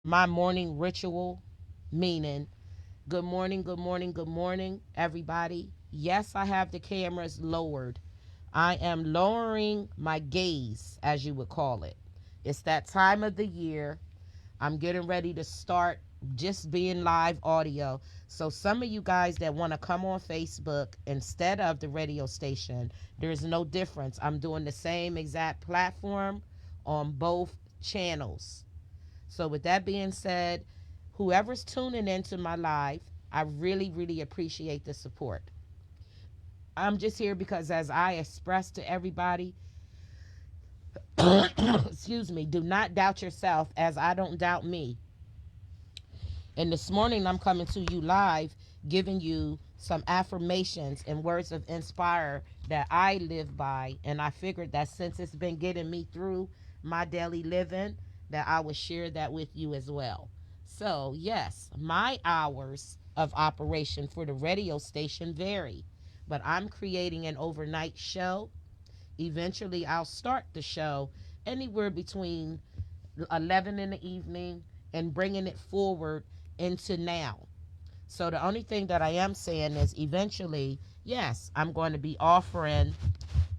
my morning ritual, meaning good morning, good morning, good morning, everybody. Yes, I have the cameras lowered. I am lowering my gaze, as you would call it. It's that time of the year. I'm getting ready to start just being live audio. So, some of you guys that want to come on Facebook instead of the radio station, there's no difference. I'm doing the same exact platform on both channels. So, with that being said, whoever's tuning into my live, I really, really appreciate the support. I'm just here because, as I expressed to everybody, excuse me, do not doubt yourself as I don't doubt me. And this morning, I'm coming to you live, giving you some affirmations and words of inspire that I live by. And I figured that since it's been getting me through my daily living, that I would share that with you as well. So, yes, my hours of operation for the radio station vary, but I'm creating an overnight show. Eventually, I'll start the show anywhere between 11 in the evening and bringing it forward into now. So the only thing that I am saying is eventually, yes, I'm going to be offering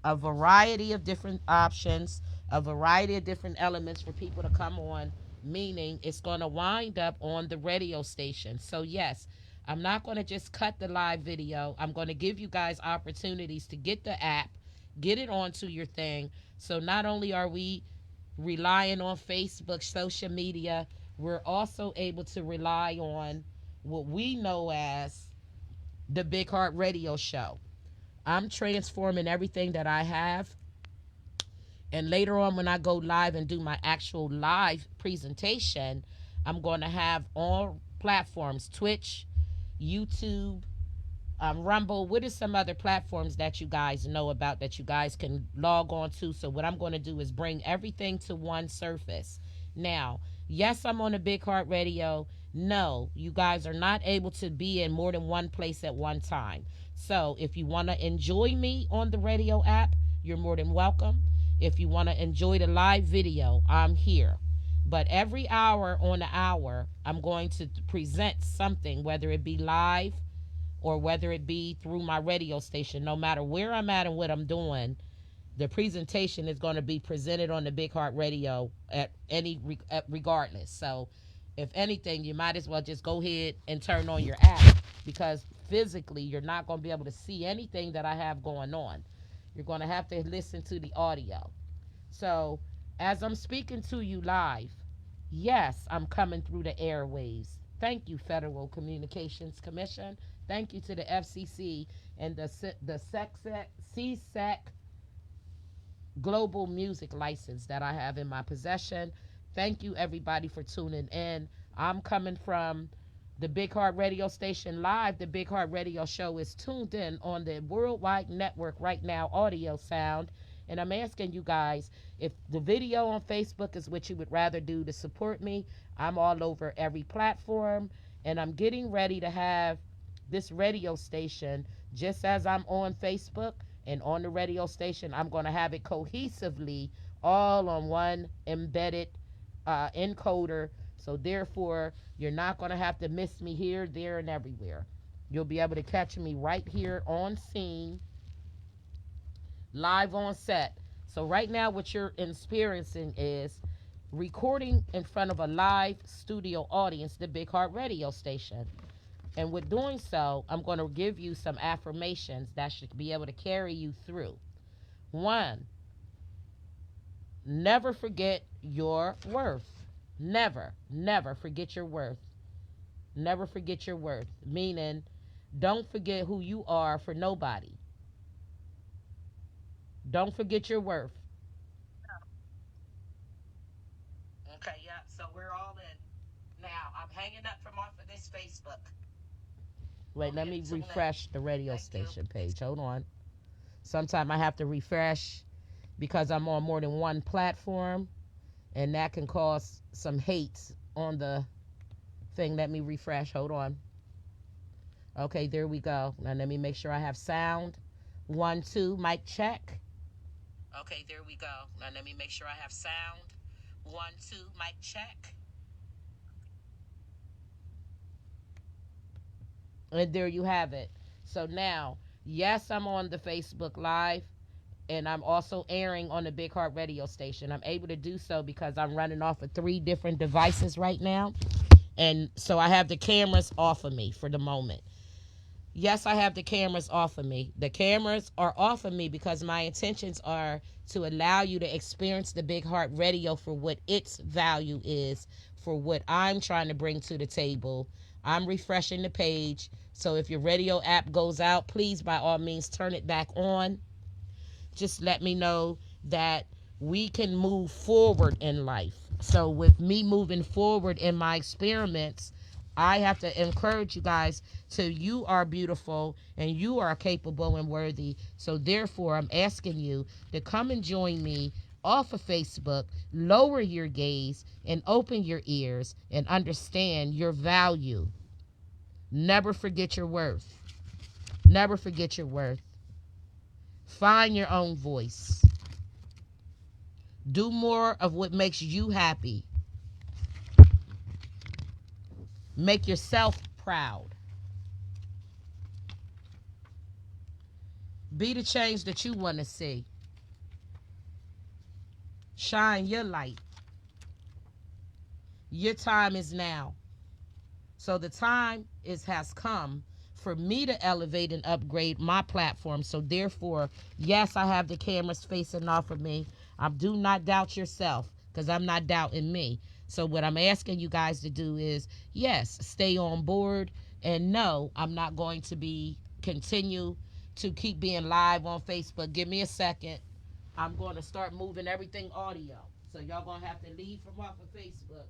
a variety of different options, a variety of different elements for people to come on, meaning it's going to wind up on the radio station. So, yes, I'm not going to just cut the live video. I'm going to give you guys opportunities to get the app, get it onto your thing. So, not only are we relying on Facebook, social media, we're also able to rely on what we know as the Big Heart Radio Show. I'm transforming everything that I have. And later on, when I go live and do my actual live presentation, I'm going to have all platforms: Twitch, YouTube, Rumble. What are some other platforms that you guys know about that you guys can log on to? So, what I'm going to do is bring everything to one surface. Now, yes, I'm on a Big Heart Radio. No, you guys are not able to be in more than one place at one time. So, if you want to enjoy me on the radio app, you're more than welcome. If you want to enjoy the live video, I'm here. But every hour on the hour, I'm going to present something, whether it be live or whether it be through my radio station. No matter where I'm at and what I'm doing, the presentation is going to be presented on the Big Heart Radio regardless. So, if anything, you might as well just go ahead and turn on your app, because physically you're not going to be able to see anything that I have going on. You're going to have to listen to the audio. So, as I'm speaking to you live, yes, I'm coming through the airwaves. Thank you, Federal Communications Commission. Thank you to the FCC and the CSEC global music license that I have in my possession. Thank you, everybody, for tuning in. I'm coming from the Big Heart Radio Station live. The Big Heart Radio Show is tuned in on the worldwide network right now, audio sound. And I'm asking you guys, if the video on Facebook is what you would rather do to support me, I'm all over every platform. And I'm getting ready to have this radio station, just as I'm on Facebook and on the radio station, I'm going to have it cohesively all on one embedded encoder. So, therefore, you're not going to have to miss me here, there, and everywhere. You'll be able to catch me right here on scene, live on set. So, right now, what you're experiencing is recording in front of a live studio audience, the Big Heart Radio Station. And with doing so, I'm going to give you some affirmations that should be able to carry you through. One, never forget your worth. Never, never forget your worth. Never forget your worth. Meaning, don't forget who you are for nobody. Don't forget your worth. Okay, yeah, so we're all in. Now, I'm hanging up from off of this Facebook. Wait, let me refresh the radio station page. Hold on. Sometimes I have to refresh because I'm on more than one platform, and that can cause some hate on the thing. Let me refresh. Hold on. Okay, there we go. Now let me make sure I have sound. 1, 2, mic check. Okay, there we go. Now let me make sure I have sound. 1, 2, mic check. And there you have it. So now, yes, I'm on the Facebook Live, and I'm also airing on the Big Heart radio station. I'm able to do so because I'm running off of 3 different devices right now. And so I have the cameras off of me for the moment. Yes, I have the cameras off of me. The cameras are off of me because my intentions are to allow you to experience the Big Heart Radio for what its value is, for what I'm trying to bring to the table. I'm refreshing the page. So if your radio app goes out, please, by all means, turn it back on. Just let me know that we can move forward in life. So with me moving forward in my experiments, I have to encourage you guys to, you are beautiful and you are capable and worthy. So therefore, I'm asking you to come and join me off of Facebook, lower your gaze and open your ears and understand your value. Never forget your worth. Never forget your worth. Find your own voice. Do more of what makes you happy. Make yourself proud. Be the change that you want to see. Shine your light. Your time is now. So the time has come for me to elevate and upgrade my platform. So therefore, yes, I have the cameras facing off of me. Do not doubt yourself because I'm not doubting me. So what I'm asking you guys to do is, yes, stay on board, and no, I'm not going to be continue to keep being live on Facebook. Give me a second. I'm going to start moving everything audio. So y'all going to have to leave from off of Facebook.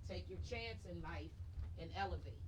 Take your chance in life and elevate.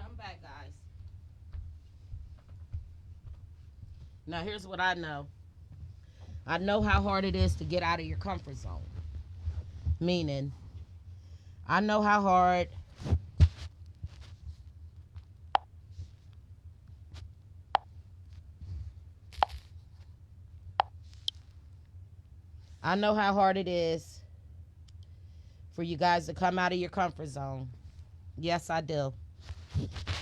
I'm back, guys. Now, here's what I know. I know how hard it is to get out of your comfort zone. Meaning, I know how hard it is for you guys to come out of your comfort zone. Yes, I do.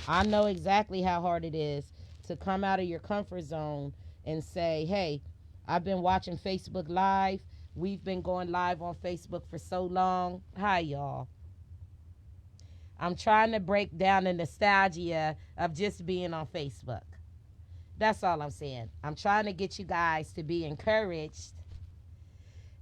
I know exactly how hard it is to come out of your comfort zone and say, hey, I've been watching Facebook Live. We've been going live on Facebook for so long. Hi, y'all. I'm trying to break down the nostalgia of just being on Facebook. That's all I'm saying. I'm trying to get you guys to be encouraged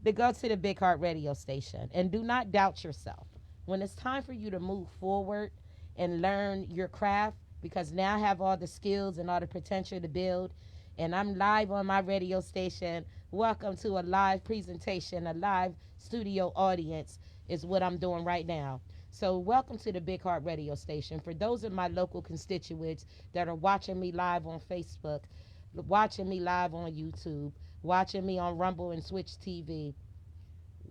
to go to the Big Heart radio station and do not doubt yourself. When it's time for you to move forward and learn your craft, because now I have all the skills and all the potential to build, and I'm live on my radio station. Welcome to a live presentation, a live studio audience is what I'm doing right now. So welcome to the Big Heart radio station. For those of my local constituents that are watching me live on Facebook, watching me live on YouTube, watching me on Rumble and Switch TV,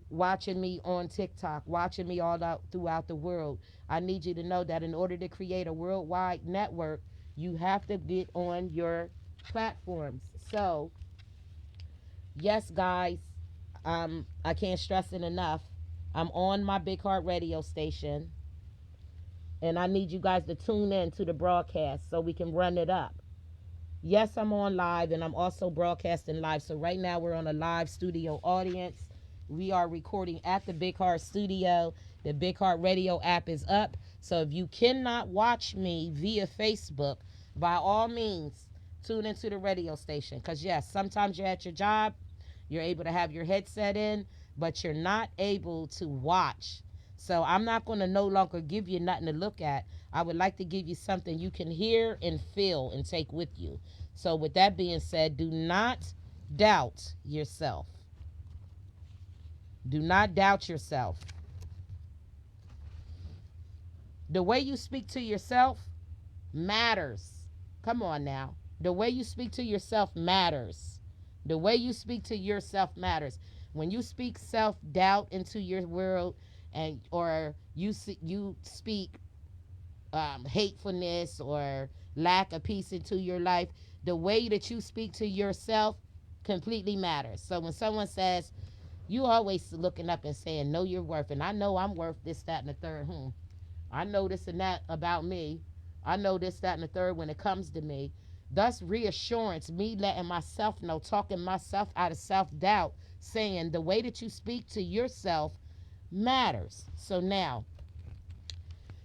watching me on TikTok, watching me all out throughout the world, I need you to know that in order to create a worldwide network, you have to get on your platforms. So, yes, guys, I can't stress it enough. I'm on my Big Heart radio station, and I need you guys to tune in to the broadcast so we can run it up. Yes, I'm on live, and I'm also broadcasting live. So right now we're on a live studio audience. We are recording at the Big Heart studio. The Big Heart radio app is up. So if you cannot watch me via Facebook, by all means, tune into the radio station. Because yes, sometimes you're at your job, you're able to have your headset in, but you're not able to watch. So I'm not going to no longer give you nothing to look at. I would like to give you something you can hear and feel and take with you. So with that being said, do not doubt yourself. Do not doubt yourself. The way you speak to yourself matters. Come on now. The way you speak to yourself matters. The way you speak to yourself matters. When you speak self-doubt into your world, and or you speak hatefulness or lack of peace into your life, the way that you speak to yourself completely matters. So when someone says, you always looking up and saying, know your worth, and I know I'm worth this, that, and the third. I know this and that about me. I know this, that, and the third when it comes to me. Thus reassurance, me letting myself know, talking myself out of self-doubt, saying the way that you speak to yourself matters. So now,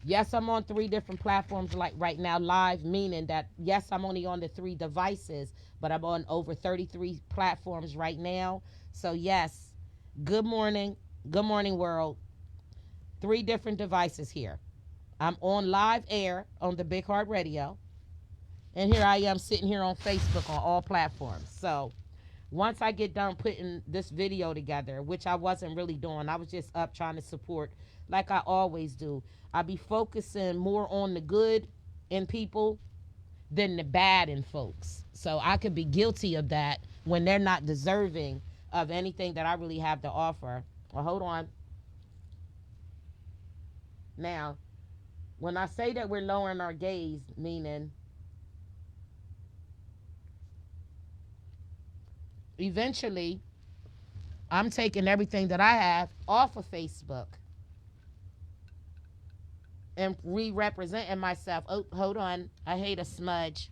yes, I'm on 3 different platforms like right now, live, meaning that, yes, I'm only on the 3 devices, but I'm on over 33 platforms right now. So yes, good morning world. 3 different devices here. I'm on live air on the Big Heart Radio. And here I am sitting here on Facebook on all platforms. So once I get done putting this video together, which I wasn't really doing, I was just up trying to support like I always do. I be focusing more on the good in people than the bad in folks. So I could be guilty of that when they're not deserving of anything that I really have to offer. Well, hold on. Now, when I say that we're lowering our gaze, meaning eventually I'm taking everything that I have off of Facebook and re-representing myself. Oh, hold on. I hate a smudge.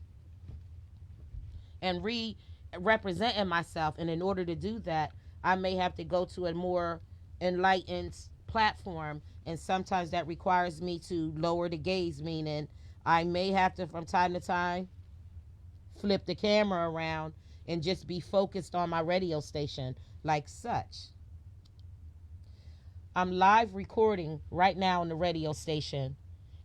And re-representing myself. And in order to do that, I may have to go to a more enlightened platform. And sometimes that requires me to lower the gaze, meaning I may have to, from time to time, flip the camera around and just be focused on my radio station like such. I'm live recording right now on the radio station.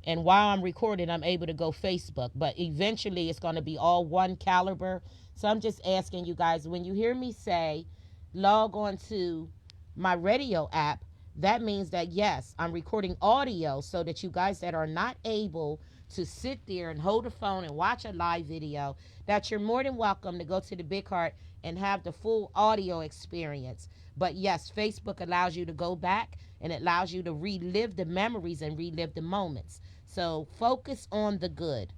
And while I'm recording, I'm able to go Facebook. But eventually, it's going to be all one caliber. So I'm just asking you guys, when you hear me say, log on to my radio app, that means that, yes, I'm recording audio so that you guys that are not able to sit there and hold a phone and watch a live video, that you're more than welcome to go to the Big Heart and have the full audio experience. But yes, Facebook allows you to go back and it allows you to relive the memories and relive the moments. So focus on the good.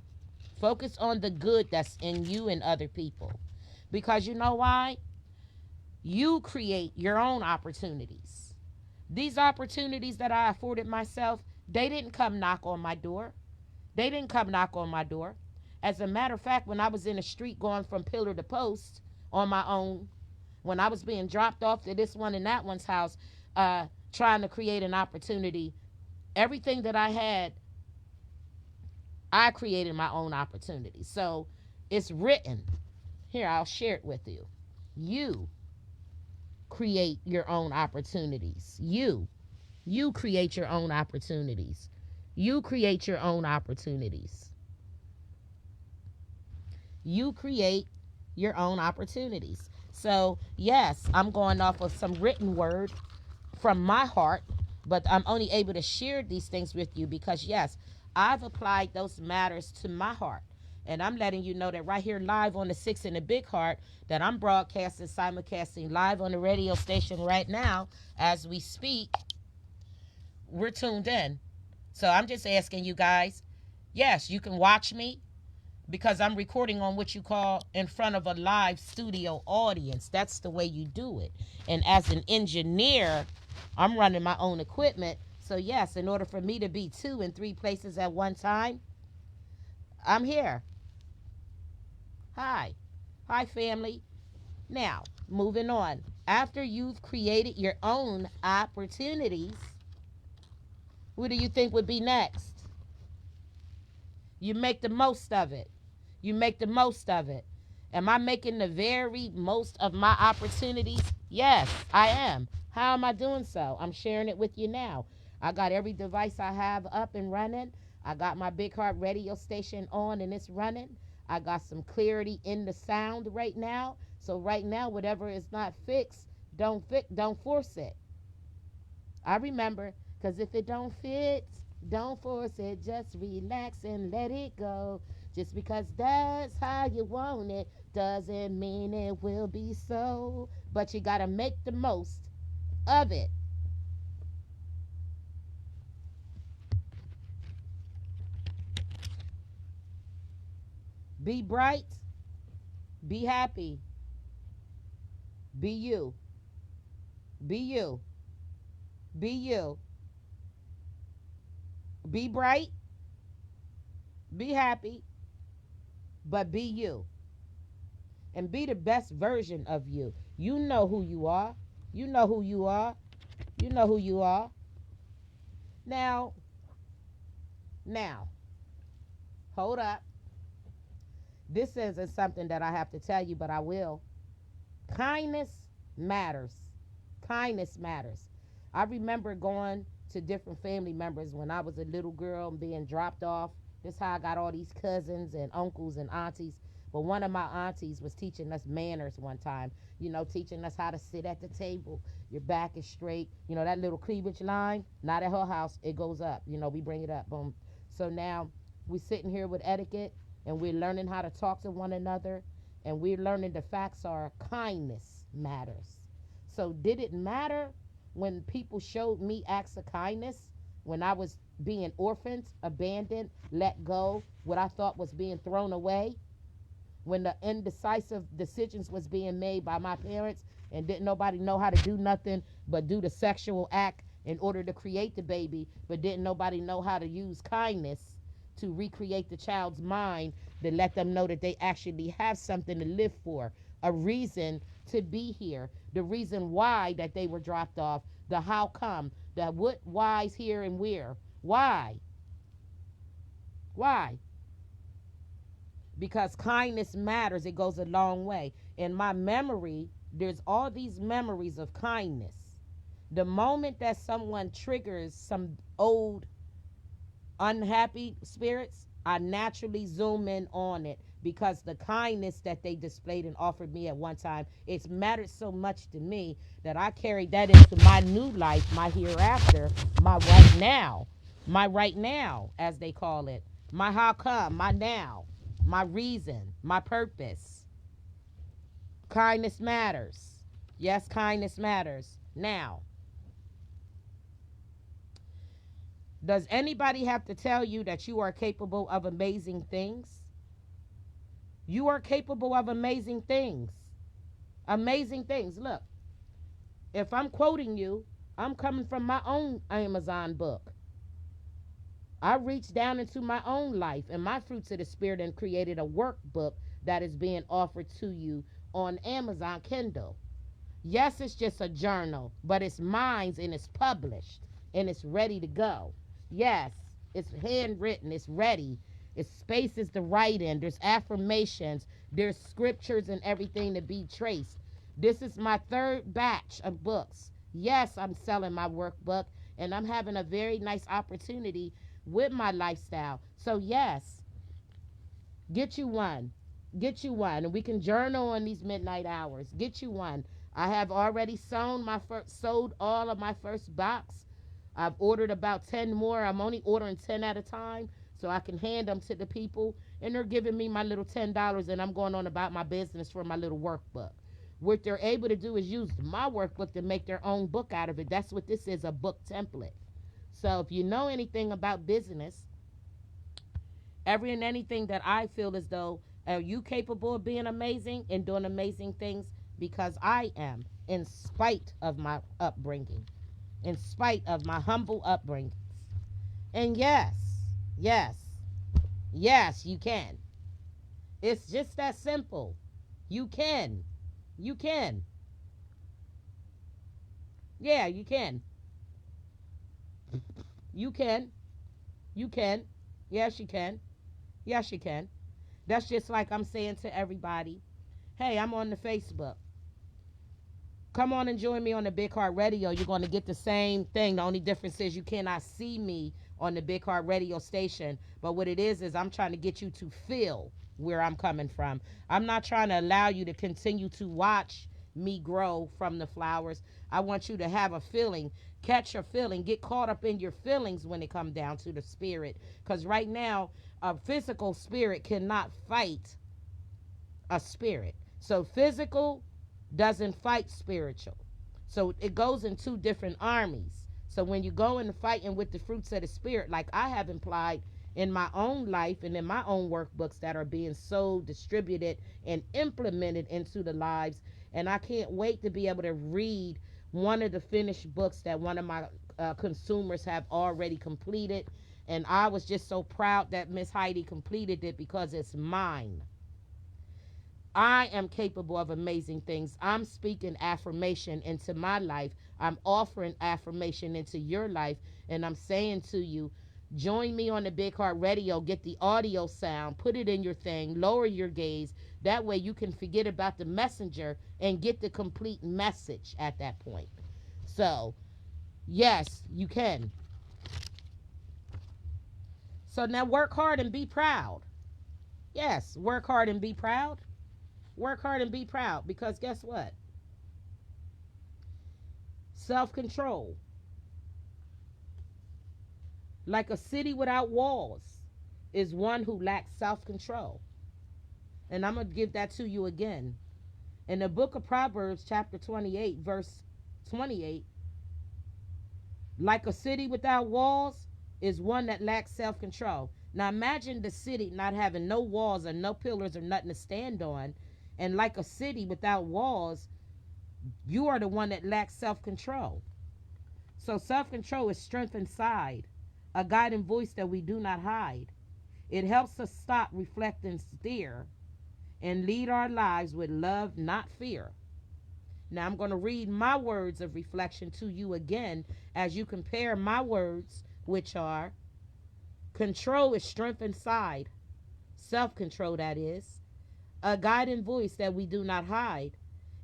Focus on the good that's in you and other people. Because you know why? You create your own opportunities. These opportunities that I afforded myself, they didn't come knock on my door. They didn't come knock on my door. As a matter of fact, when I was in the street going from pillar to post on my own, when I was being dropped off to this one and that one's house, trying to create an opportunity, everything that I had, I created my own opportunity. So it's written. Here, I'll share it with you. You create your own opportunities. You create your own opportunities. You create your own opportunities. You create your own opportunities. So, yes, I'm going off of some written word from my heart, but I'm only able to share these things with you because, yes, I've applied those matters to my heart. And I'm letting you know that right here live on the 6 in the Big Heart, that I'm broadcasting, simulcasting live on the radio station right now as we speak. We're tuned in. So I'm just asking you guys, yes, you can watch me because I'm recording on what you call in front of a live studio audience. That's the way you do it. And as an engineer, I'm running my own equipment. So yes, in order for me to be 2 and 3 places at one time, I'm here. Hi, family. Now, moving on. After you've created your own opportunities, what do you think would be next? You make the most of it. You make the most of it. Am I making the very most of my opportunities? Yes, I am. How am I doing so? I'm sharing it with you now. I got every device I have up and running. I got my Big Heart radio station on and it's running. I got some clarity in the sound right now. So right now, whatever is not fixed, don't force it. I remember, because if it don't fit, don't force it. Just relax and let it go. Just because that's how you want it doesn't mean it will be so. But you got to make the most of it. Be bright, be happy, be you, be you, be you. Be bright, be happy, but be you. And be the best version of you. You know who you are. You know who you are. You know who you are. Now, now, hold up. This isn't something that I have to tell you, but I will. Kindness matters. Kindness matters. I remember going to different family members when I was a little girl and being dropped off. This is how I got all these cousins and uncles and aunties. But one of my aunties was teaching us manners one time, teaching us how to sit at the table. Your back is straight. That little cleavage line, not at her house, it goes up. We bring it up. Boom. So now we're sitting here with etiquette and we're learning how to talk to one another and we're learning the facts are kindness matters. So did it matter when people showed me acts of kindness when I was being orphaned, abandoned, let go, what I thought was being thrown away, when the indecisive decisions was being made by my parents and didn't nobody know how to do nothing but do the sexual act in order to create the baby, but didn't nobody know how to use kindness to recreate the child's mind to let them know that they actually have something to live for, a reason to be here, the reason why that they were dropped off, the how come, the what, why's here and where. Why? Why? Because kindness matters. It goes a long way. In my memory, there's all these memories of kindness. The moment that someone triggers some old unhappy spirits, I naturally zoom in on it because the kindness that they displayed and offered me at one time, it's mattered so much to me that I carried that into my new life, my hereafter, my right now, as they call it, my how come, my now, my reason, my purpose. Kindness matters. Yes, kindness matters. Now, does anybody have to tell you that you are capable of amazing things? You are capable of amazing things. Amazing things. Look, if I'm quoting you, I'm coming from my own Amazon book. I reached down into my own life and my fruits of the spirit and created a workbook that is being offered to you on Amazon Kindle. Yes, it's just a journal, but it's mine and it's published and it's ready to go. Yes, it's handwritten, it's ready. It's spaces to write in, there's affirmations, there's scriptures and everything to be traced. This is my third batch of books. Yes, I'm selling my workbook and I'm having a very nice opportunity with my lifestyle. So yes, get you one. Get you one. And we can journal on these midnight hours. Get you one. I have already sold all of my first box. I've ordered about 10 more. I'm only ordering 10 at a time so I can hand them to the people. And they're giving me my little $10 and I'm going on about my business for my little workbook. What they're able to do is use my workbook to make their own book out of it. That's what this is, a book template. So if you know anything about business, every and anything that I feel as though, are you capable of being amazing and doing amazing things? Because I am, in spite of my upbringing, in spite of my humble upbringings. And yes, yes, yes, you can. It's just that simple. You can. You can. Yeah, you can. You can. You can. Yes, you can. Yes, you can. That's just like I'm saying to everybody, hey, I'm on the Facebook. come on and join me on the Big Heart Radio. You're going to get the same thing. The only difference is you cannot see me on the Big Heart Radio station. But what it is I'm trying to get you to feel where I'm coming from. I'm not trying to allow you to continue to watch me grow from the flowers. I want you to have a feeling, catch your feeling, get caught up in your feelings when it comes down to the spirit. Because right now, a physical spirit cannot fight a spirit. So physical doesn't fight spiritual. So it goes in two different armies. So when you go into fighting with the fruits of the spirit, like I have implied in my own life and in my own workbooks that are being sold, distributed, and implemented into the lives, and I can't wait to be able to read one of the finished books that one of my consumers have already completed. And I was just so proud that Miss Heidi completed it because it's mine. I am capable of amazing things. I'm speaking affirmation into my life. I'm offering affirmation into your life. And I'm saying to you, join me on the Big Heart Radio. Get the audio sound. Put it in your thing. Lower your gaze. That way you can forget about the messenger and get the complete message at that point. So, yes, you can. So now work hard and be proud. Yes, work hard and be proud. Work hard and be proud, because guess what? Self-control. Like a city without walls is one who lacks self-control. And I'm going to give that to you again. In the book of Proverbs, chapter 28, verse 28, like a city without walls is one that lacks self-control. Now imagine the city not having no walls or no pillars or nothing to stand on. And like a city without walls, you are the one that lacks self-control. So self-control is strength inside, a guiding voice that we do not hide. It helps us stop, reflect, and steer, and lead our lives with love, not fear. Now I'm going to read my words of reflection to you again as you compare my words, which are: control is strength inside, self-control that is, a guiding voice that we do not hide.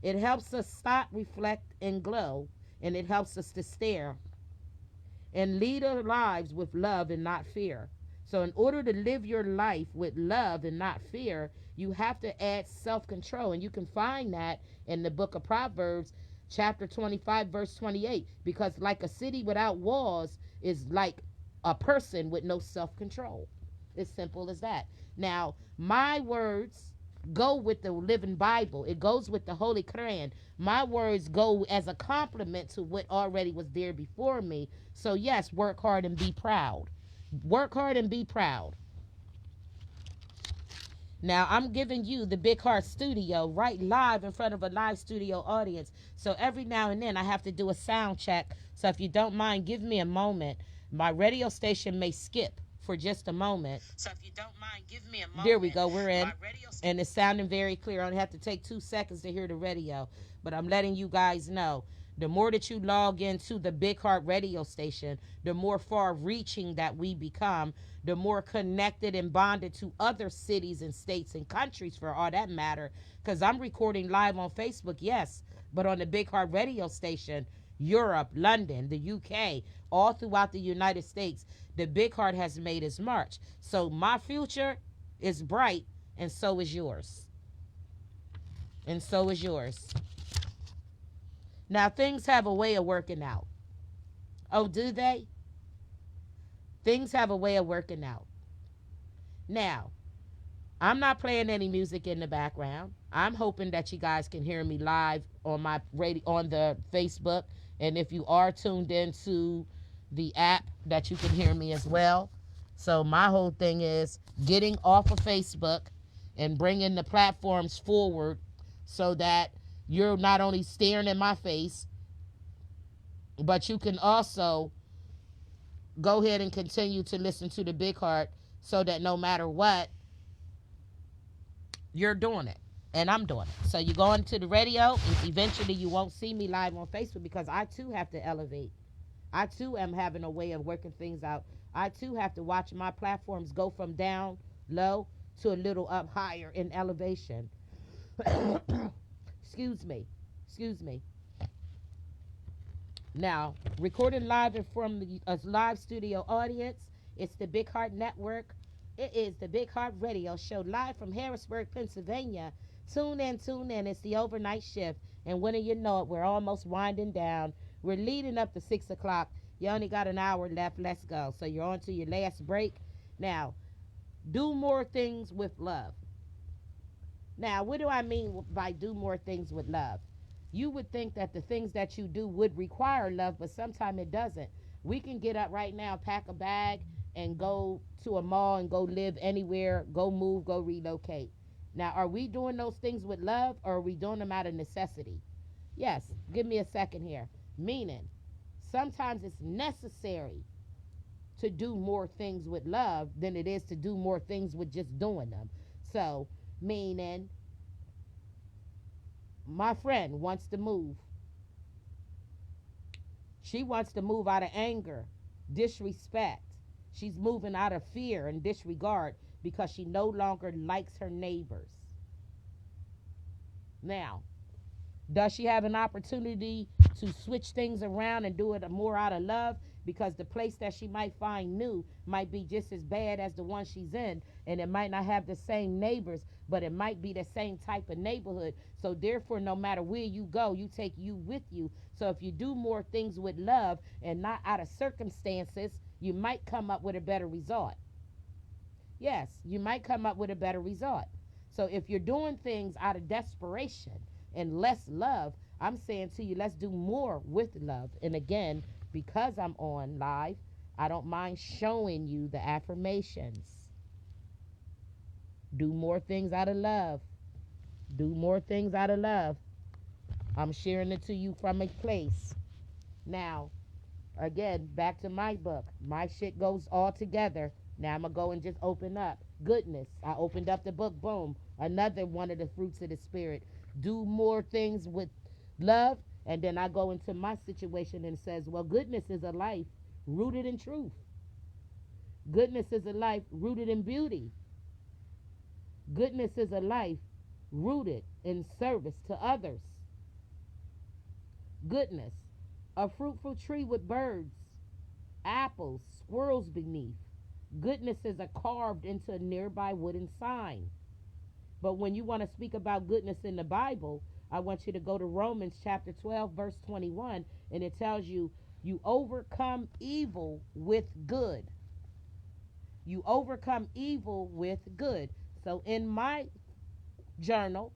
It helps us stop, reflect, and glow, and it helps us to stare and lead our lives with love and not fear. So in order to live your life with love and not fear, you have to add self-control. And you can find that in the book of Proverbs, chapter 25, verse 28. Because like a city without walls is like a person with no self-control. It's simple as that. Now, my words go with the living Bible. It goes with the Holy Quran. My words go as a compliment to what already was there before me. So yes, work hard and be proud. Work hard and be proud. Now I'm giving you the Big Heart Studio right live in front of a live studio audience. So every now and then I have to do a sound check. So if you don't mind, give me a moment. My radio station may skip for just a moment. So if you don't mind, give me a moment. There we go, we're in. And it's sounding very clear. I only have to take 2 seconds to hear the radio. But I'm letting you guys know, the more that you log into the Big Heart radio station, the more far reaching that we become, the more connected and bonded to other cities and states and countries for all that matter. Because I'm recording live on Facebook, yes, but on the Big Heart radio station, Europe, London, the UK, all throughout the United States, the Big Heart has made its march. So my future is bright, and so is yours. And so is yours. Now, things have a way of working out. Oh, do they? Things have a way of working out. Now, I'm not playing any music in the background. I'm hoping that you guys can hear me live on my radio, on the Facebook. And if you are tuned into the app, that you can hear me as well. So my whole thing is getting off of Facebook and bringing the platforms forward so that you're not only staring in my face, but you can also go ahead and continue to listen to the Big Heart, so that no matter what, you're doing it and I'm doing it. So you go into the radio, and eventually you won't see me live on Facebook, because I too have to elevate. I too am having a way of working things out. I too have to watch my platforms go from down low to a little up higher in elevation. Excuse me. Now, recording live and from a live studio audience, it's the Big Heart Network. It is the Big Heart Radio Show live from Harrisburg, Pennsylvania. Tune in, tune in. It's the overnight shift. And when you know it, we're almost winding down. We're leading up to 6 o'clock. You only got an hour left. Let's go. So you're on to your last break. Now, do more things with love. Now, what do I mean by do more things with love? You would think that the things that you do would require love, but sometimes it doesn't. We can get up right now, pack a bag, and go to a mall and go live anywhere, go move, go relocate. Now, are we doing those things with love, or are we doing them out of necessity? Yes, give me a second here. Meaning, sometimes it's necessary to do more things with love than it is to do more things with just doing them. So, meaning, my friend wants to move. She wants to move out of anger, disrespect. She's moving out of fear and disregard because she no longer likes her neighbors. Now, does she have an opportunity to switch things around and do it more out of love? Because the place that she might find new might be just as bad as the one she's in, and it might not have the same neighbors, but it might be the same type of neighborhood. So therefore, no matter where you go, you take you with you. So if you do more things with love and not out of circumstances, you might come up with a better result. Yes, you might come up with a better result. So if you're doing things out of desperation and less love, I'm saying to you, let's do more with love. And again, because I'm on live, I don't mind showing you the affirmations. Do more things out of love. Do more things out of love. I'm sharing it to you from a place. Now, again, back to my book. My shit goes all together. Now I'm going to go and just open up. Goodness. I opened up the book. Boom. Another one of the fruits of the spirit. Do more things with love. And then I go into my situation and says, well, goodness is a life rooted in truth. Goodness is a life rooted in beauty. Goodness is a life rooted in service to others. Goodness. A fruitful tree with birds, apples, squirrels beneath. Goodness is a carved into a nearby wooden sign. But when you want to speak about goodness in the Bible, I want you to go to Romans chapter 12, verse 21, and it tells you, you overcome evil with good. You overcome evil with good. So in my journal,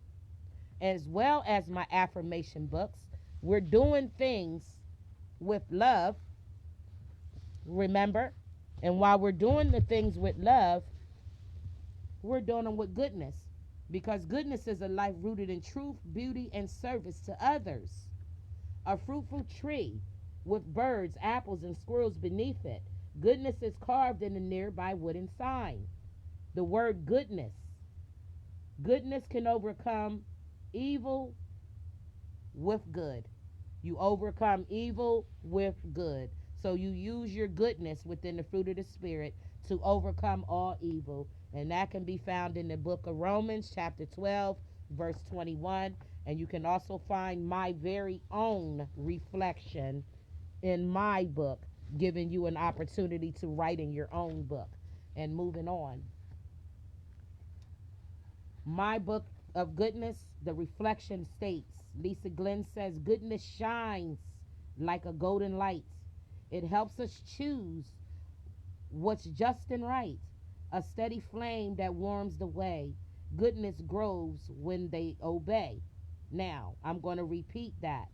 as well as my affirmation books, we're doing things with love, remember? And while we're doing the things with love, we're doing them with goodness. Because goodness is a life rooted in truth, beauty, and service to others. A fruitful tree with birds, apples, and squirrels beneath it. Goodness is carved in a nearby wooden sign. The word goodness. Goodness can overcome evil with good. You overcome evil with good. So you use your goodness within the fruit of the Spirit to overcome all evil. And that can be found in the book of Romans, chapter 12, verse 21. And you can also find my very own reflection in my book, giving you an opportunity to write in your own book. And moving on. My book of goodness, the reflection states, Lisa Glenn says, goodness shines like a golden light. It helps us choose what's just and right. A steady flame that warms the way. Goodness grows when they obey. Now, I'm going to repeat that.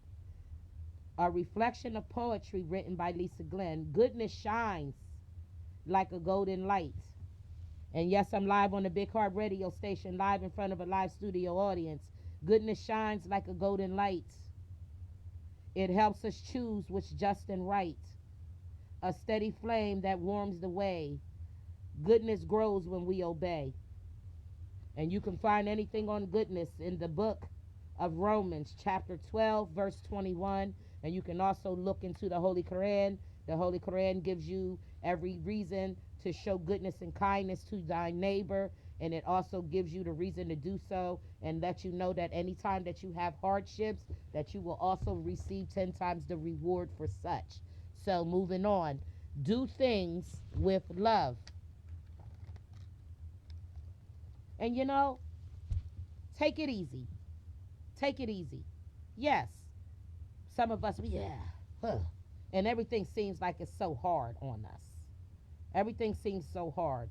A reflection of poetry written by Lisa Glenn. Goodness shines like a golden light. And yes, I'm live on the Big Heart Radio station, live in front of a live studio audience. Goodness shines like a golden light. It helps us choose what's just and right. A steady flame that warms the way. Goodness grows when we obey. And you can find anything on goodness in the book of Romans, chapter 12, verse 21. And you can also look into the Holy Quran. The Holy Quran gives you every reason to show goodness and kindness to thy neighbor. And it also gives you the reason to do so, and let you know that anytime that you have hardships, that you will also receive 10 times the reward for such. So moving on, do things with love. And take it easy. Take it easy. Yes, some of us, yeah, huh. And everything seems like it's so hard on us. Everything seems so hard.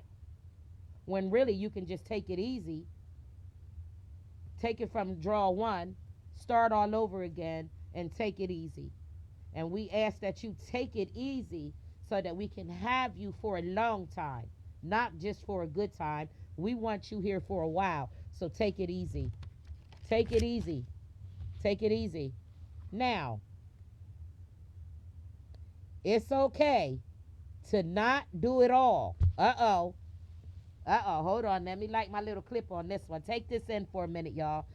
When really you can just take it easy, take it from draw one, start all over again, and take it easy. And we ask that you take it easy so that we can have you for a long time, not just for a good time. We want you here for a while. So take it easy. Take it easy. Take it easy. Now, it's okay to not do it all. Uh-oh. Uh-oh. Hold on. Let me light my little clip on this one. Take this in for a minute, y'all.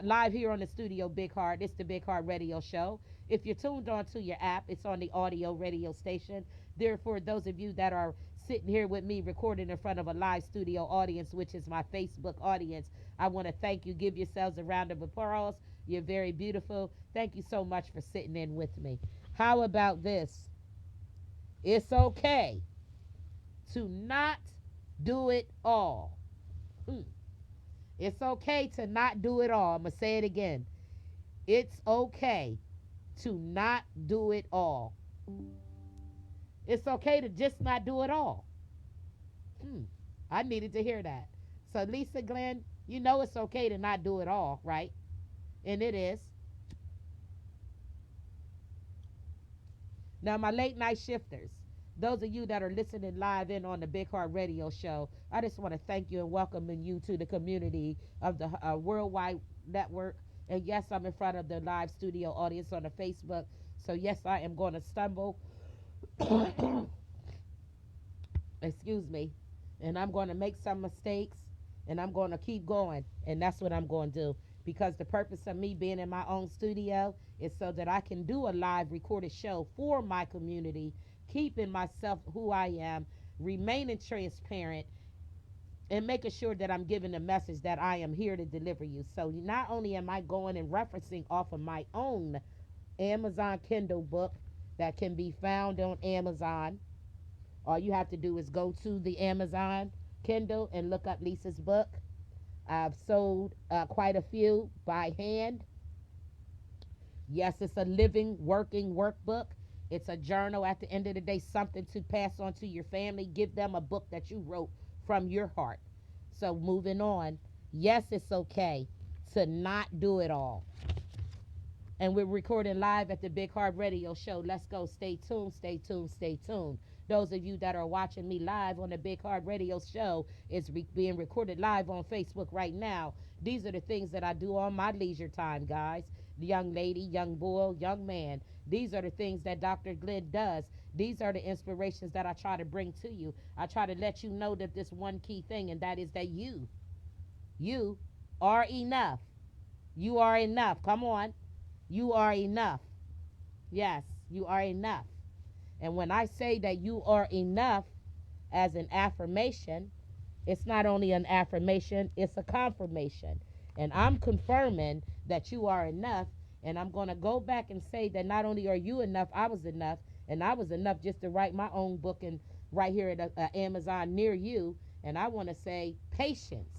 Live here on the studio, Big Heart. It's the Big Heart Radio Show. If you're tuned on to your app, it's on the audio radio station. Therefore, those of you that are sitting here with me recording in front of a live studio audience, which is my Facebook audience, I want to thank you. Give yourselves a round of applause. You're very beautiful. Thank you so much for sitting in with me. How about this? It's okay to not do it all. It's okay to not do it all. I'm going to say it again. It's okay to not do it all. It's okay to just not do it all. I needed to hear that. So, Lisa Glenn, you know it's okay to not do it all, right? And it is. Now, my late night shifters, those of you that are listening live in on the Big Heart Radio Show, I just want to thank you and welcome you to the community of the Worldwide Network. And yes, I'm in front of the live studio audience on the Facebook. So yes, I am going to stumble. Excuse me. And I'm going to make some mistakes. And I'm going to keep going. And that's what I'm going to do. Because the purpose of me being in my own studio is so that I can do a live recorded show for my community, keeping myself who I am, remaining transparent, and making sure that I'm giving the message that I am here to deliver you. So not only am I going and referencing off of my own Amazon Kindle book that can be found on Amazon. All you have to do is go to the Amazon Kindle and look up Lisa's book. I've sold quite a few by hand. Yes, it's a living, working workbook. It's a journal at the end of the day, something to pass on to your family. Give them a book that you wrote from your heart. So moving on. Yes, it's okay to not do it all. And we're recording live at the Big Heart Radio Show. Let's go. Stay tuned, stay tuned, stay tuned. Those of you that are watching me live on the Big Heart Radio Show, it's being recorded live on Facebook right now. These are the things that I do on my leisure time, guys. The young lady, young boy, young man. These are the things that Dr. Glenn does. These are the inspirations that I try to bring to you. I try to let you know that this one key thing, and that is that you are enough. You are enough. Come on. You are enough. Yes, you are enough. And when I say that you are enough as an affirmation, it's not only an affirmation, it's a confirmation. And I'm confirming that you are enough. And I'm going to go back and say that not only are you enough, I was enough. And I was enough just to write my own book and right here at Amazon near you. And I want to say patience.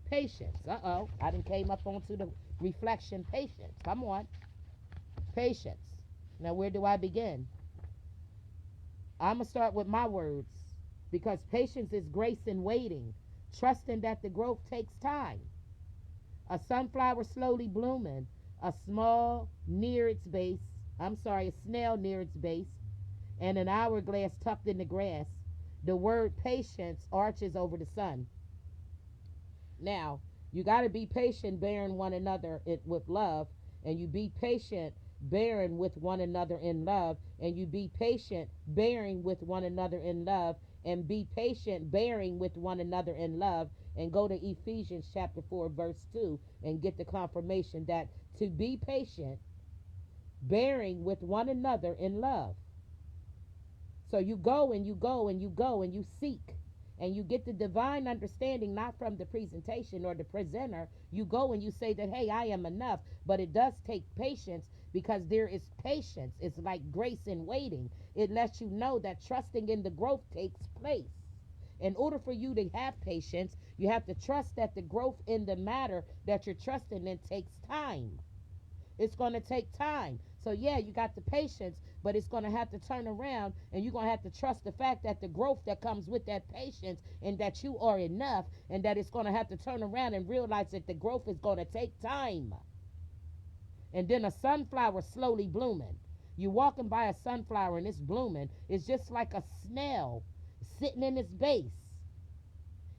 Patience. Uh-oh. I done came up onto the reflection. Patience. Come on. Patience. Now, where do I begin? I'm going to start with my words. Because patience is grace in waiting. Trusting that the growth takes time. A sunflower slowly blooming. A snail near its base, and an hourglass tucked in the grass. The word patience arches over the sun. Now, you got to be patient bearing one another with love, and you be patient bearing with one another in love, and you be patient bearing with one another in love, and be patient bearing with one another in love, and go to Ephesians chapter 4 verse 2 and get the confirmation that to be patient bearing with one another in love. So you go and you go and you go and you seek and you get the divine understanding not from the presentation or the presenter. You go and you say that, hey, I am enough. But it does take patience, because there is patience. It's like grace in waiting. It lets you know that trusting in the growth takes place. In order for you to have patience, you have to trust that the growth in the matter that you're trusting in takes time. It's going to take time. So, yeah, you got the patience, but it's going to have to turn around, and you're going to have to trust the fact that the growth that comes with that patience, and that you are enough, and that it's going to have to turn around and realize that the growth is going to take time. And then a sunflower slowly blooming. You walking by a sunflower and it's blooming. It's just like a snail sitting in its base,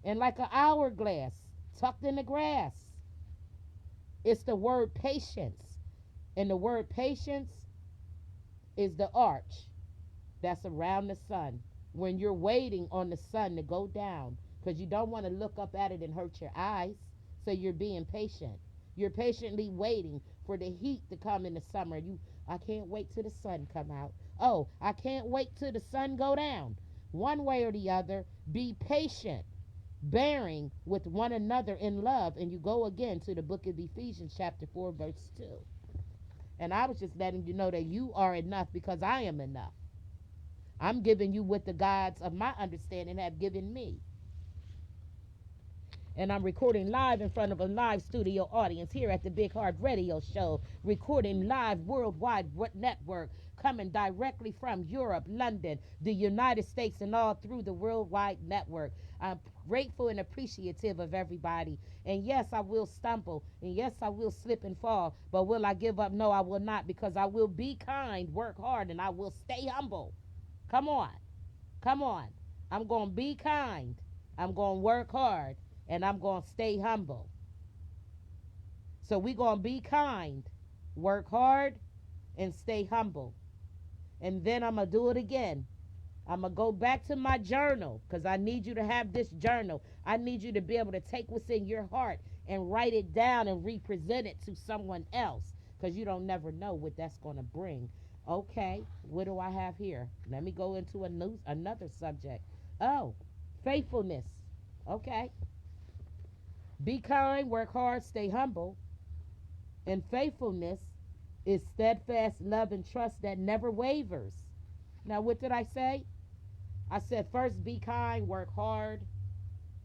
and like an hourglass tucked in the grass. It's the word patience. And the word patience is the arch that's around the sun. When you're waiting on the sun to go down, because you don't want to look up at it and hurt your eyes, so you're being patient. You're patiently waiting for the heat to come in the summer. I can't wait till the sun come out. Oh, I can't wait till the sun go down. One way or the other, be patient, bearing with one another in love. And you go again to the book of Ephesians chapter 4, verse 2. And I was just letting you know that you are enough, because I am enough. I'm giving you what the gods of my understanding have given me. And I'm recording live in front of a live studio audience here at the Big Heart Radio Show, recording live worldwide network, coming directly from Europe, London, the United States, and all through the worldwide network. I'm grateful and appreciative of everybody. And yes, I will stumble, and yes, I will slip and fall, but will I give up? No, I will not, because I will be kind, work hard, and I will stay humble. Come on. Come on. I'm going to be kind. I'm going to work hard, and I'm going to stay humble. So we're going to be kind, work hard, and stay humble. And then I'm going to do it again. I'm going to go back to my journal, because I need you to have this journal. I need you to be able to take what's in your heart and write it down and represent it to someone else, because you don't never know what that's going to bring. Okay, what do I have here? Let me go into another subject. Oh, faithfulness. Okay. Be kind, work hard, stay humble. And faithfulness is steadfast love and trust that never wavers. Now, what did I say? I said first, be kind, work hard,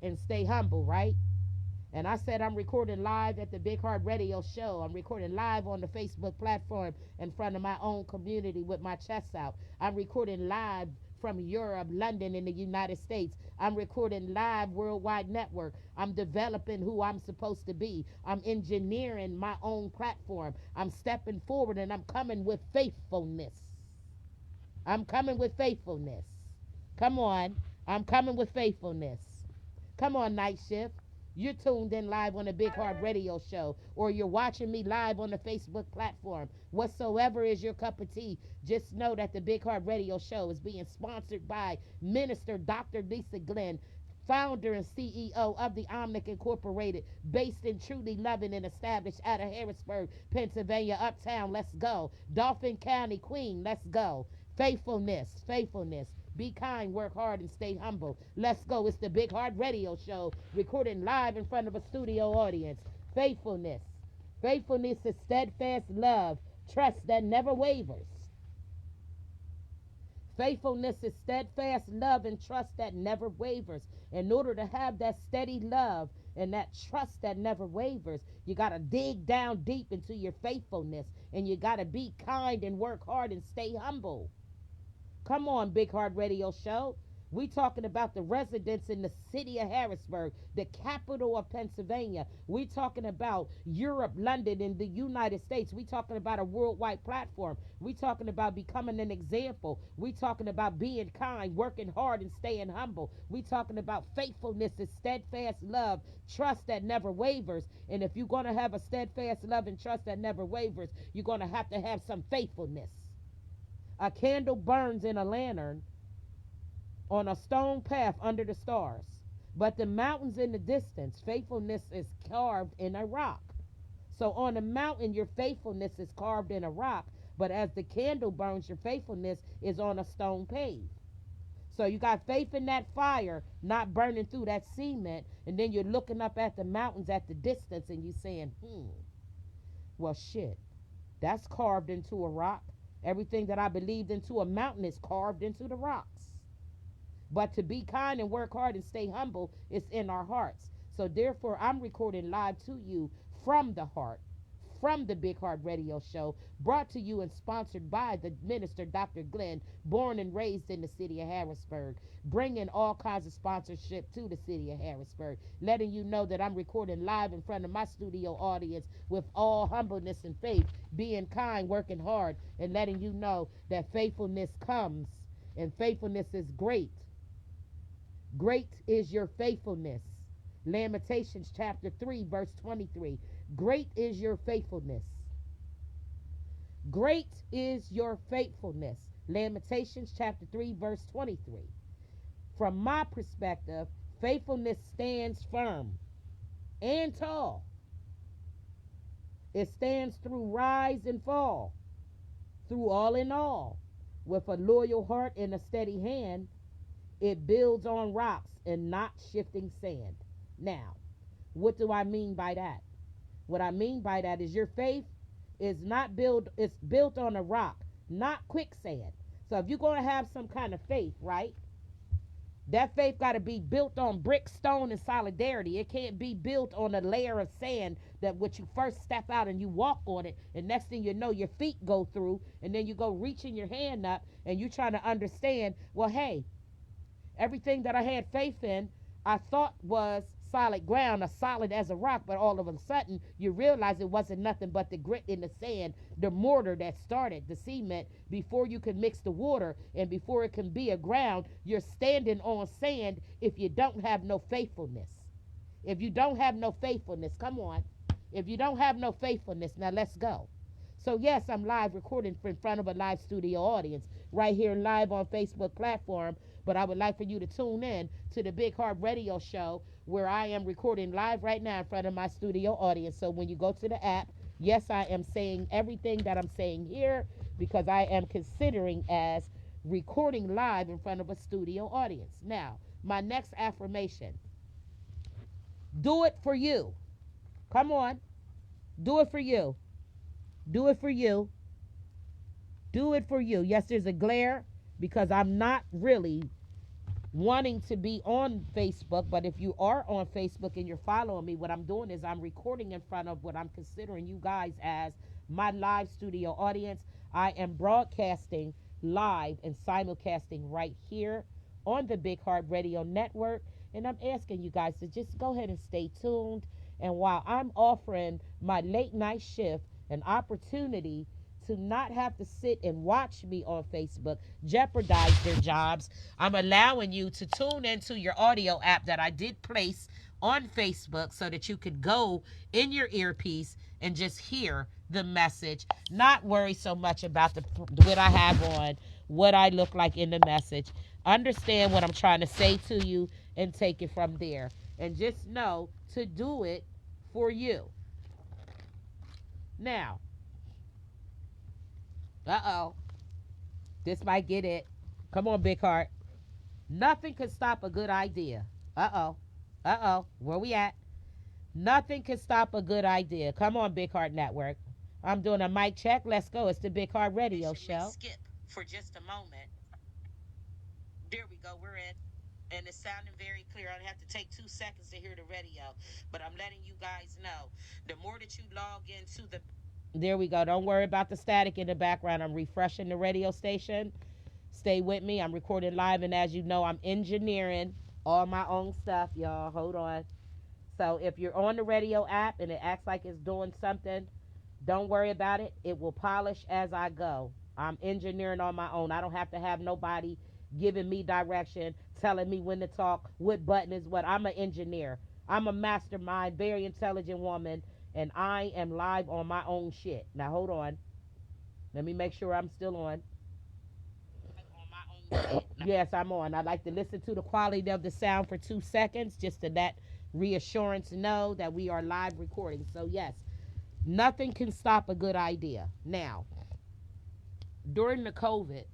and stay humble, right? And I said I'm recording live at the Big Heart Radio Show. I'm recording live on the Facebook platform in front of my own community with my chest out. I'm recording live from Europe, London, in the United States. I'm recording live worldwide network. I'm developing who I'm supposed to be. I'm engineering my own platform. I'm stepping forward, and I'm coming with faithfulness. I'm coming with faithfulness. Come on. I'm coming with faithfulness. Come on, night shift. You're tuned in live on the Big Heart Radio Show, or you're watching me live on the Facebook platform. Whatsoever is your cup of tea, just know that the Big Heart Radio Show is being sponsored by Minister Dr. Lisa Glenn, founder and CEO of the Omnic Incorporated, based in truly loving and established out of Harrisburg, Pennsylvania, uptown. Let's go. Dauphin County, Queen. Let's go. Faithfulness, faithfulness. Be kind, work hard, and stay humble. Let's go. It's the Big Heart Radio Show, recording live in front of a studio audience. Faithfulness. Faithfulness is steadfast love, trust that never wavers. Faithfulness is steadfast love and trust that never wavers. In order to have that steady love and that trust that never wavers, you got to dig down deep into your faithfulness, and you got to be kind and work hard and stay humble. Come on, Big Heart Radio Show. We talking about the residents in the city of Harrisburg, the capital of Pennsylvania. We talking about Europe, London, and the United States. We talking about a worldwide platform. We talking about becoming an example. We talking about being kind, working hard, and staying humble. We talking about faithfulness and steadfast love, trust that never wavers. And if you're going to have a steadfast love and trust that never wavers, you're going to have some faithfulness. A candle burns in a lantern on a stone path under the stars. But the mountains in the distance, faithfulness is carved in a rock. So on the mountain, your faithfulness is carved in a rock. But as the candle burns, your faithfulness is on a stone pave. So you got faith in that fire not burning through that cement, and then you're looking up at the mountains at the distance and you saying, well, shit, that's carved into a rock. Everything that I believed into a mountain is carved into the rocks. But to be kind and work hard and stay humble is in our hearts. So therefore, I'm recording live to you from the heart, from the Big Heart Radio Show, brought to you and sponsored by the minister, Dr. Glenn, born and raised in the city of Harrisburg, bringing all kinds of sponsorship to the city of Harrisburg, letting you know that I'm recording live in front of my studio audience with all humbleness and faith, being kind, working hard, and letting you know that faithfulness comes, and faithfulness is great. Great is your faithfulness. Lamentations chapter 3, verse 23. Great is your faithfulness. Great is your faithfulness. Lamentations chapter 3, verse 23. From my perspective, faithfulness stands firm and tall. It stands through rise and fall, through all in all. With a loyal heart and a steady hand, it builds on rocks and not shifting sand. Now, what do I mean by that? What I mean by that is your faith is not built, it's built on a rock, not quicksand. So if you're going to have some kind of faith, right? That faith got to be built on brick, stone, and solidarity. It can't be built on a layer of sand that when you first step out and you walk on it, and next thing you know, your feet go through, and then you go reaching your hand up, and you trying to understand, well, hey, everything that I had faith in, I thought was solid ground, as solid as a rock, but all of a sudden you realize it wasn't nothing but the grit in the sand, the mortar that started the cement before you can mix the water, and before it can be a ground, you're standing on sand if you don't have no faithfulness. If you don't have no faithfulness, come on. If you don't have no faithfulness, now let's go. So yes, I'm live recording in front of a live studio audience right here live on Facebook platform, but I would like for you to tune in to the Big Heart Radio Show where I am recording live right now in front of my studio audience. So when you go to the app, yes, I am saying everything that I'm saying here because I am considering as recording live in front of a studio audience. Now, my next affirmation, do it for you. Come on, do it for you. Do it for you. Do it for you. Yes, there's a glare because I'm not really wanting to be on Facebook, but if you are on Facebook and you're following me, what I'm doing is I'm recording in front of what I'm considering you guys as my live studio audience. I am broadcasting live and simulcasting right here on the Big Heart Radio Network, and I'm asking you guys to just go ahead and stay tuned. And while I'm offering my late night shift an opportunity to not have to sit and watch me on Facebook jeopardize their jobs, I'm allowing you to tune into your audio app that I did place on Facebook so that you could go in your earpiece and just hear the message, not worry so much about what I have on, what I look like in the message. Understand what I'm trying to say to you and take it from there. And just know to do it for you. Now, this might get it. Come on, Big Heart. Nothing can stop a good idea. Where we at? Nothing can stop a good idea. Come on, Big Heart Network. I'm doing a mic check. Let's go. It's the Big Heart Radio Show. Skip for just a moment. There we go. We're in. And it's sounding very clear. I have to take 2 seconds to hear the radio. But I'm letting you guys know, the more that you log into the... There we go. Don't worry about the static in the background. I'm refreshing the radio station. Stay with me. I'm recording live. And as you know, I'm engineering all my own stuff, y'all. Hold on. So if you're on the radio app and it acts like it's doing something, don't worry about it. It will polish as I go. I'm engineering on my own. I don't have to have nobody giving me direction, telling me when to talk, what button is what. I'm an engineer. I'm a mastermind, very intelligent woman, and I am live on my own shit. Now, hold on. Let me make sure I'm still on. Yes, I'm on. I like to listen to the quality of the sound for 2 seconds just to let reassurance know that we are live recording. So, yes, nothing can stop a good idea. Now, during the COVID,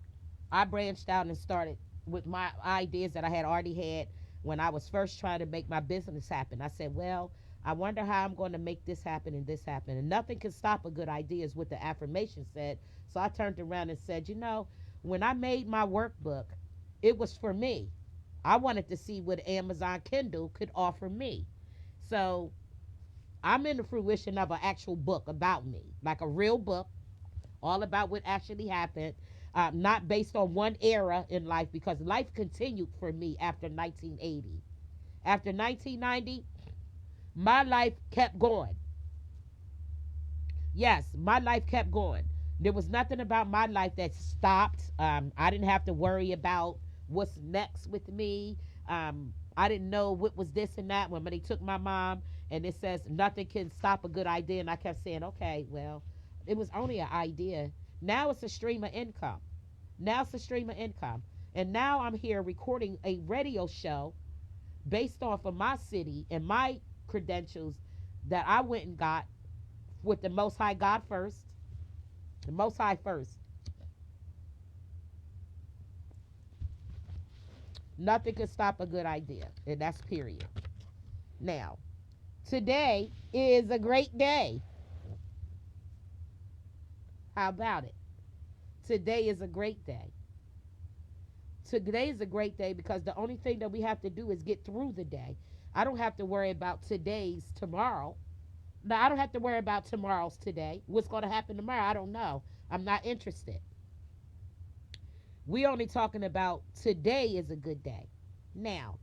I branched out and started with my ideas that I had already had when I was first trying to make my business happen. I said, well, I wonder how I'm going to make this happen and this happen. And nothing can stop a good idea is what the affirmation said. So I turned around and said, when I made my workbook, it was for me. I wanted to see what Amazon Kindle could offer me. So I'm in the fruition of an actual book about me, like a real book, all about what actually happened, not based on one era in life, because life continued for me after 1980. After 1990, my life kept going. Yes, my life kept going. There was nothing about my life that stopped. I didn't have to worry about what's next with me. I didn't know what was this and that when they took my mom, and it says nothing can stop a good idea. And I kept saying, okay, well, it was only an idea. Now it's a stream of income. Now it's a stream of income. And now I'm here recording a radio show based off of my city and my credentials that I went and got with the Most High God first. The Most High first. Nothing can stop a good idea. And that's period. Now, today is a great day. How about it? Today is a great day. Today is a great day because the only thing that we have to do is get through the day. I don't have to worry about today's tomorrow. No, I don't have to worry about tomorrow's today. What's going to happen tomorrow? I don't know. I'm not interested. We only talking about today is a good day. Now,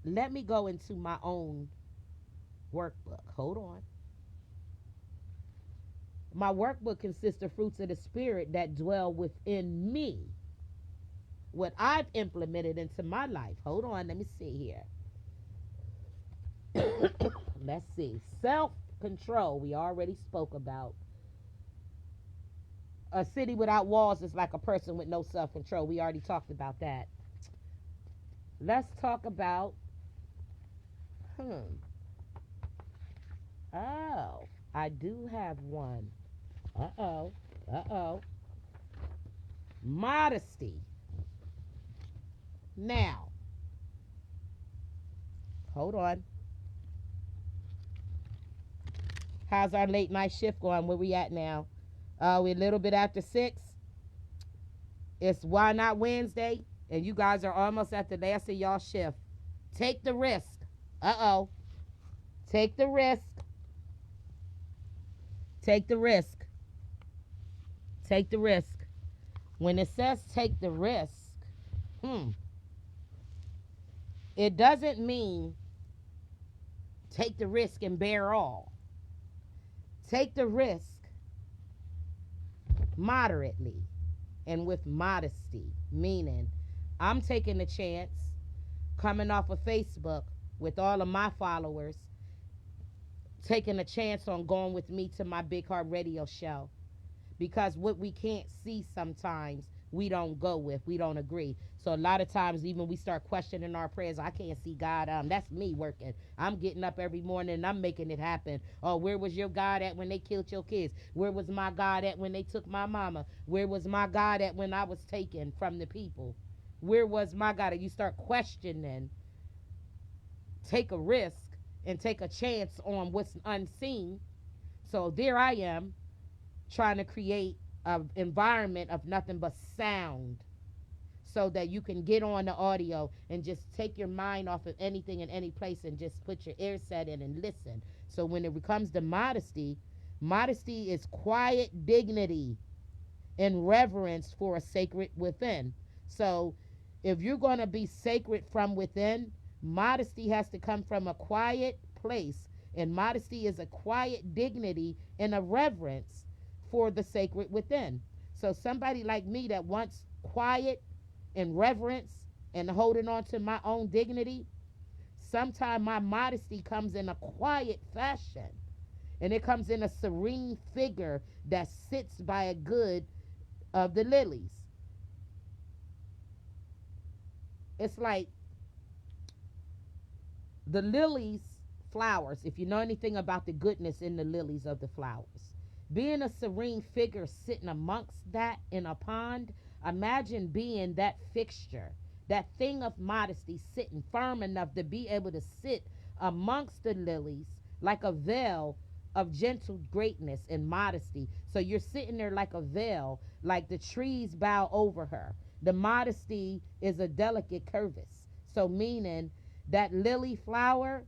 let me go into my own workbook. Hold on. My workbook consists of fruits of the spirit that dwell within me. What I've implemented into my life. Hold on, let me see here. Let's see. Self-control, we already spoke about. A city without walls is like a person with no self-control. We already talked about that. Let's talk about, oh, I do have one. Uh-oh. Modesty. Now, hold on. How's our late night shift going? Where we at now? We're a little bit after 6. It's Why Not Wednesday, and you guys are almost at the last of y'all shift. Take the risk. Uh-oh. Take the risk. Take the risk. Take the risk. When it says take the risk, it doesn't mean take the risk and bear all. Take the risk moderately and with modesty, meaning I'm taking a chance coming off of Facebook with all of my followers, taking a chance on going with me to my Big Heart Radio show. Because what we can't see sometimes, we don't go with, we don't agree. So a lot of times, even we start questioning our prayers. I can't see God. That's me working. I'm getting up every morning and I'm making it happen. Oh, where was your God at when they killed your kids? Where was my God at when they took my mama? Where was my God at when I was taken from the people? Where was my God at? You start questioning, take a risk, and take a chance on what's unseen. So there I am, trying to create an environment of nothing but sound so that you can get on the audio and just take your mind off of anything in any place and just put your earset in and listen. So when it comes to modesty, modesty is quiet dignity and reverence for a sacred within. So if you're going to be sacred from within, modesty has to come from a quiet place. And modesty is a quiet dignity and a reverence for the sacred within. So somebody like me that wants quiet and reverence and holding on to my own dignity, sometimes my modesty comes in a quiet fashion. And it comes in a serene figure that sits by a good of the lilies. It's like the lilies flowers, if you know anything about the goodness in the lilies of the flowers. Being a serene figure sitting amongst that in a pond, Imagine being that fixture, that thing of modesty, sitting firm enough to be able to sit amongst the lilies like a veil of gentle greatness and modesty. So you're sitting there like a veil, like the trees bow over her. The modesty is a delicate curvis. So meaning that lily flower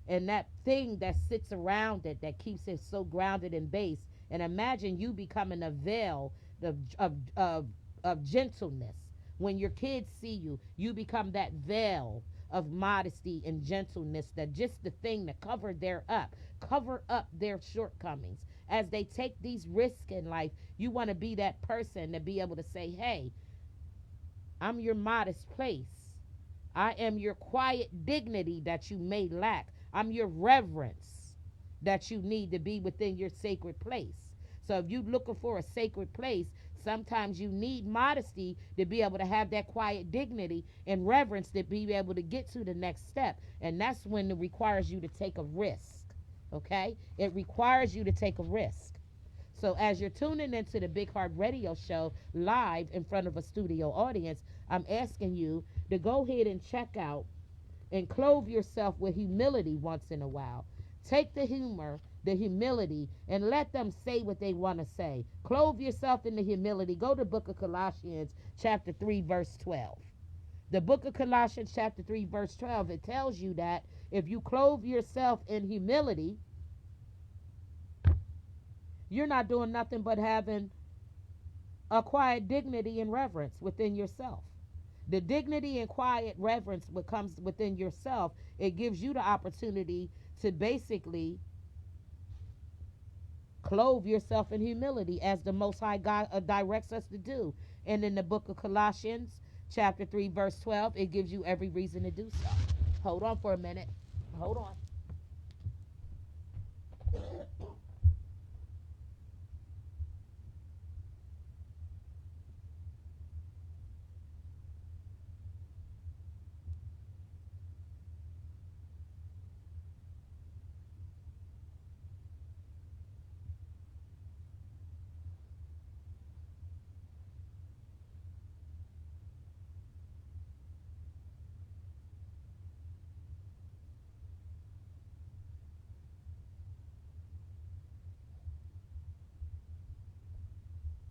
and that thing that sits around it that keeps it so grounded and base. And imagine you becoming a veil of, of, of, of gentleness. When your kids see you, you become that veil of modesty and gentleness, that just the thing to cover up their shortcomings. As they take these risks in life, you want to be that person to be able to say, hey, I'm your modest place. I am your quiet dignity that you may lack. I'm your reverence that you need to be within your sacred place. So if you're looking for a sacred place, sometimes you need modesty to be able to have that quiet dignity and reverence to be able to get to the next step. And that's when it requires you to take a risk. Okay? It requires you to take a risk. So as you're tuning into the Big Heart Radio Show live in front of a studio audience, I'm asking you to go ahead and check out and clothe yourself with humility once in a while. Take the humor, the humility, and let them say what they want to say. Clothe yourself in the humility. Go to the book of Colossians, chapter 3, verse 12. The book of Colossians, chapter 3, verse 12, it tells you that if you clothe yourself in humility, you're not doing nothing but having a quiet dignity and reverence within yourself. The dignity and quiet reverence what comes within yourself, it gives you the opportunity to basically clothe yourself in humility as the Most High God directs us to do. And in the book of Colossians, chapter 3, verse 12, it gives you every reason to do so. Hold on for a minute. Hold on.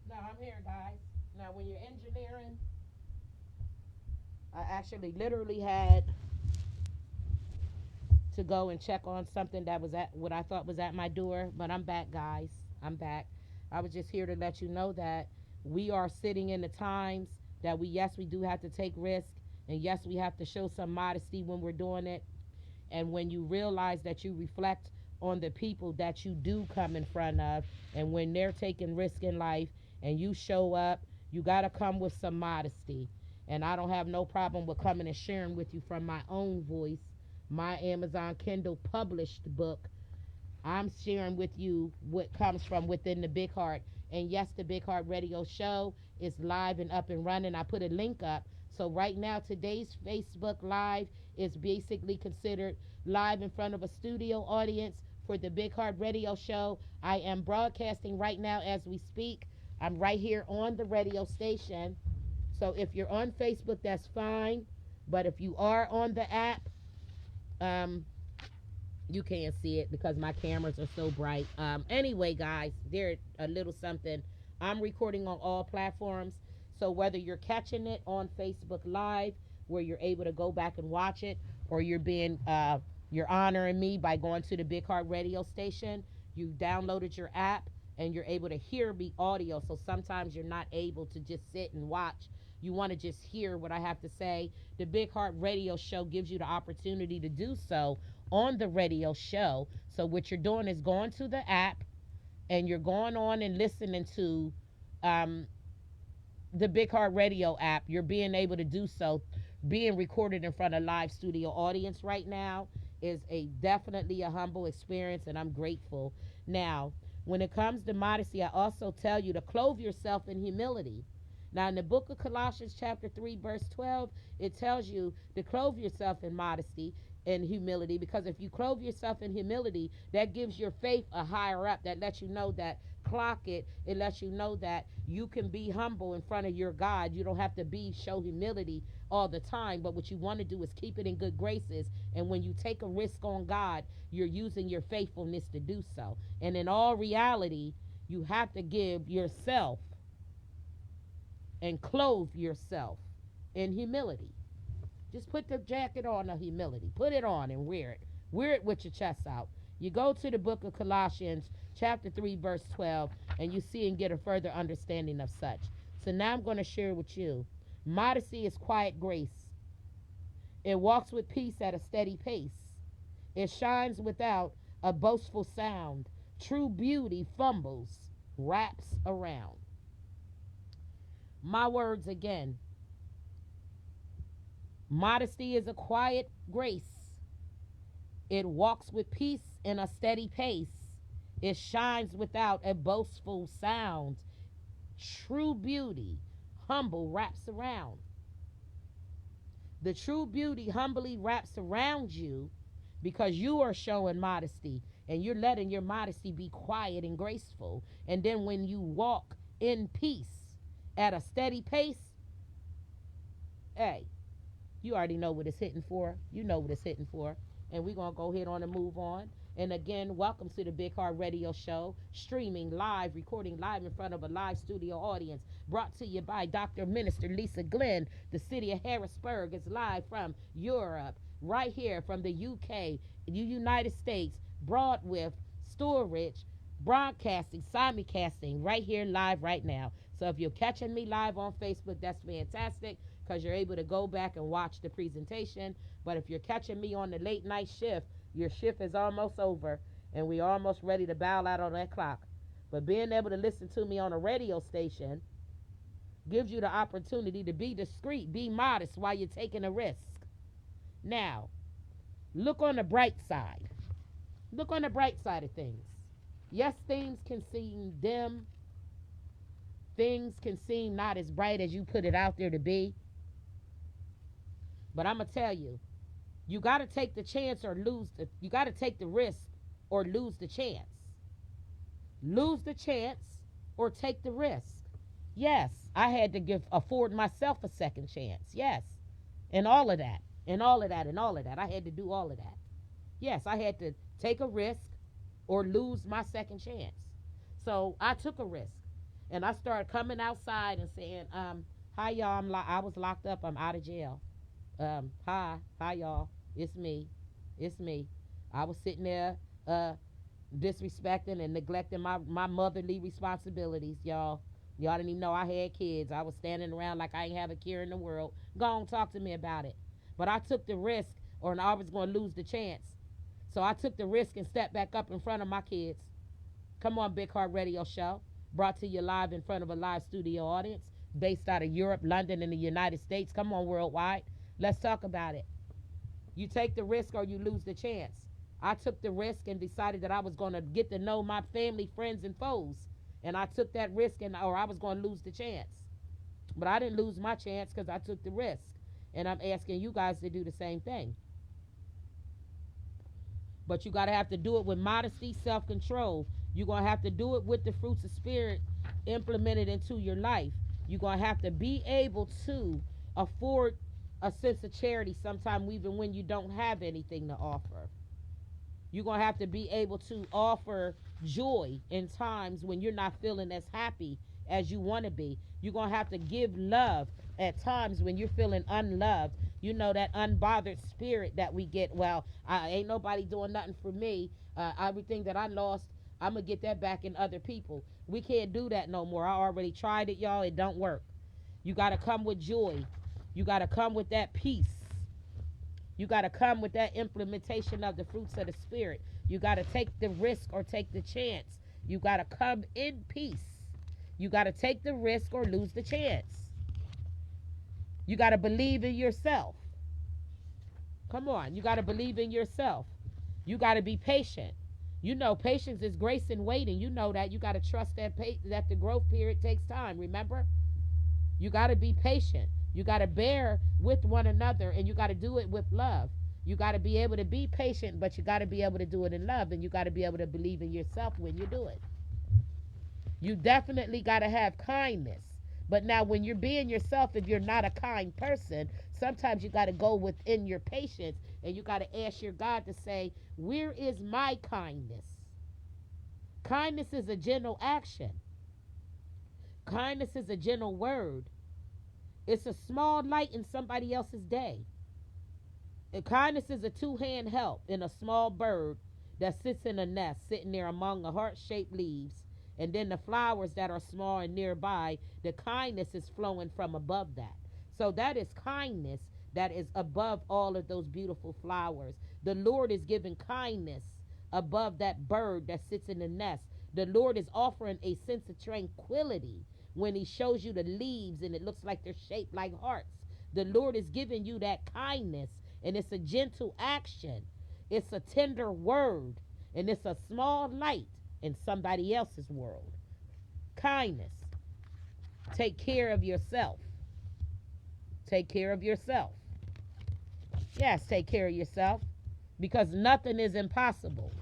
Now I'm here, guys. Now when you're engineering, I actually literally had to go and check on something that was at what I thought was at my door, but I'm back, guys. I'm back. I was just here to let you know that we are sitting in the times that we do have to take risks, and yes, we have to show some modesty when we're doing it. And when you realize that you reflect on the people that you do come in front of, and when they're taking risk in life and you show up, you got to come with some modesty. And I don't have no problem with coming and sharing with you from my own voice, my Amazon Kindle published book. I'm sharing with you what comes from within the Big Heart. And yes, the Big Heart Radio Show is live and up and running. I put a link up. So right now, today's Facebook Live is basically considered live in front of a studio audience for the Big Heart Radio Show. I am broadcasting right now as we speak. I'm right here on the radio station. So if you're on Facebook, that's fine. But if you are on the app, you can't see it because my cameras are so bright. Anyway, guys, there a little something. I'm recording on all platforms. So whether you're catching it on Facebook Live, where you're able to go back and watch it, or you're honoring me by going to the Big Heart Radio Station, you downloaded your app and you're able to hear me audio. So sometimes you're not able to just sit and watch. You want to just hear what I have to say. The Big Heart Radio Show gives you the opportunity to do so on the radio show. So what you're doing is going to the app and you're going on and listening to the Big Heart Radio app. You're being able to do so. Being recorded in front of live studio audience right now is definitely a humble experience, and I'm grateful. Now, when it comes to modesty, I also tell you to clothe yourself in humility. Now, in the book of Colossians chapter 3, verse 12, it tells you to clothe yourself in modesty. in humility, because if you clothe yourself in humility, that gives your faith a higher up, that lets you know that, clock it, it lets you know that you can be humble in front of your God. You don't have to be show humility all the time, but what you want to do is keep it in good graces. And when you take a risk on God, you're using your faithfulness to do so. And in all reality, you have to give yourself and clothe yourself in humility. Just put the jacket on of humility. Put it on and wear it. Wear it with your chest out. You go to the book of Colossians, chapter 3, verse 12, and you see and get a further understanding of such. So now I'm going to share with you. Modesty is quiet grace. It walks with peace at a steady pace. It shines without a boastful sound. True beauty fumbles, wraps around. My words again. Modesty is a quiet grace. It walks with peace in a steady pace. It shines without a boastful sound. True beauty, humble, wraps around. The true beauty humbly wraps around you because you are showing modesty and you're letting your modesty be quiet and graceful. And then when you walk in peace at a steady pace, hey, you already know what it's hitting for. You know what it's hitting for. And we're going to go ahead on and move on. And again, welcome to the Big Heart Radio Show, streaming live, recording live in front of a live studio audience, brought to you by Dr. Minister Lisa Glenn. The city of Harrisburg is live from Europe, right here from the UK, the United States, brought with storage, broadcasting, simulcasting, right here live right now. So if you're catching me live on Facebook, that's fantastic, because you're able to go back and watch the presentation. But if you're catching me on the late night shift, your shift is almost over and we're almost ready to bow out on that clock. But being able to listen to me on a radio station gives you the opportunity to be discreet, be modest while you're taking a risk. Now, look on the bright side. Look on the bright side of things. Yes, things can seem dim. Things can seem not as bright as you put it out there to be. But I'm going to tell you, you got to take the chance or you got to take the risk or lose the chance. Lose the chance or take the risk. Yes, I had to afford myself a second chance. Yes. And all of that. And all of that. And all of that. I had to do all of that. Yes, I had to take a risk or lose my second chance. So I took a risk. And I started coming outside and saying, hi, y'all. I was locked up. I'm out of jail. Hi, y'all. It's me. I was sitting there disrespecting and neglecting my motherly responsibilities, y'all. Y'all didn't even know I had kids. I was standing around like I ain't have a care in the world. Go on, talk to me about it. But I took the risk, or I was going to lose the chance. So I took the risk and stepped back up in front of my kids. Come on, Big Heart Radio Show. Brought to you live in front of a live studio audience based out of Europe, London, and the United States. Come on, worldwide. Let's talk about it. You take the risk or you lose the chance. I took the risk and decided that I was going to get to know my family, friends, and foes. And I took that risk or I was going to lose the chance. But I didn't lose my chance because I took the risk. And I'm asking you guys to do the same thing. But you got to have to do it with modesty, self-control. You're going to have to do it with the fruits of spirit implemented into your life. You're going to have to be able to afford a sense of charity sometime even when you don't have anything to offer. You're going to have to be able to offer joy in times when you're not feeling as happy as you want to be. You're going to have to give love at times when you're feeling unloved. You know, that unbothered spirit that we get. Well, ain't nobody doing nothing for me. Everything that I lost, I'm going to get that back in other people. We can't do that no more. I already tried it, y'all. It don't work. You got to come with joy. You got to come with that peace. You got to come with that implementation of the fruits of the spirit. You got to take the risk or take the chance. You got to come in peace. You got to take the risk or lose the chance. You got to believe in yourself. Come on. You got to believe in yourself. You got to be patient. You know, patience is grace in waiting. You know that. You got to trust that the growth period takes time. Remember? You got to be patient. You got to bear with one another, and you got to do it with love. You got to be able to be patient, but you got to be able to do it in love, and you got to be able to believe in yourself when you do it. You definitely got to have kindness. But now, when you're being yourself, if you're not a kind person, sometimes you got to go within your patience and you got to ask your God to say, where is my kindness? Kindness is a gentle action, kindness is a gentle word. It's a small light in somebody else's day. And kindness is a two-hand help in a small bird that sits in a nest, sitting there among the heart-shaped leaves. And then the flowers that are small and nearby, the kindness is flowing from above that. So that is kindness that is above all of those beautiful flowers. The Lord is giving kindness above that bird that sits in the nest. The Lord is offering a sense of tranquility when he shows you the leaves and it looks like they're shaped like hearts. The Lord is giving you that kindness, and it's a gentle action. It's a tender word, and it's a small light in somebody else's world. Kindness. Take care of yourself. Take care of yourself. Yes, take care of yourself, because nothing is impossible.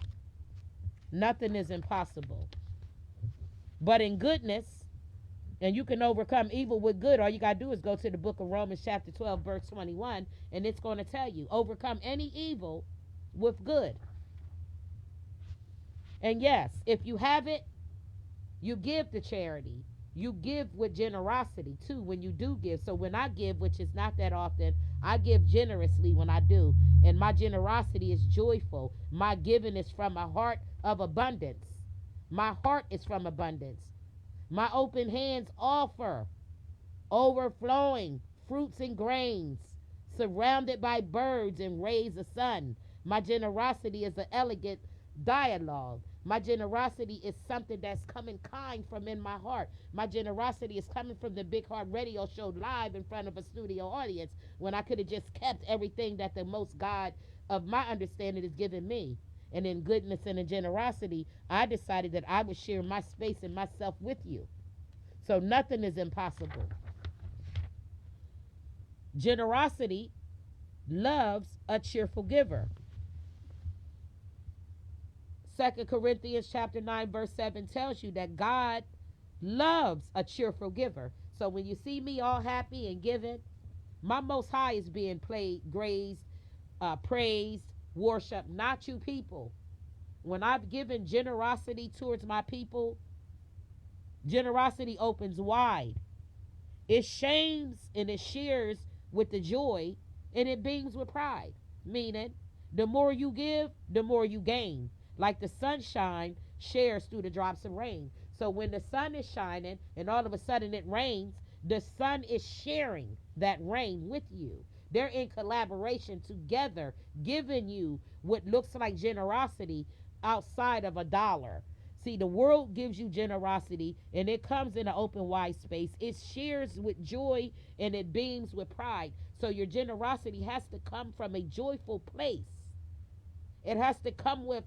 Nothing is impossible. But in goodness, and you can overcome evil with good. All you got to do is go to the book of Romans chapter 12, verse 21, and it's going to tell you, overcome any evil with good. And yes, if you have it, you give to charity. You give with generosity too when you do give. So when I give, which is not that often, I give generously when I do. And my generosity is joyful. My giving is from a heart of abundance. My heart is from abundance. My open hands offer overflowing fruits and grains, surrounded by birds and rays of sun. My generosity is an elegant dialogue. My generosity is something that's coming kind from in my heart. My generosity is coming from the Big Heart Radio Show live in front of a studio audience, when I could have just kept everything that the most God of my understanding is giving me. And in goodness and in generosity, I decided that I would share my space and myself with you. So nothing is impossible. Generosity loves a cheerful giver. 2 Corinthians chapter 9 verse 7 tells you that God loves a cheerful giver. So when you see me all happy and giving, my Most High is being played, grazed, praised, worshiped, not you people. When I've given generosity towards my people, generosity opens wide. It shames and it shares with the joy, and it beams with pride. Meaning, the more you give, the more you gain. Like the sunshine shares through the drops of rain. So when the sun is shining and all of a sudden it rains, the sun is sharing that rain with you. They're in collaboration together, giving you what looks like generosity outside of a dollar. See, the world gives you generosity and it comes in an open, wide space. It shares with joy and it beams with pride. So your generosity has to come from a joyful place. It has to come with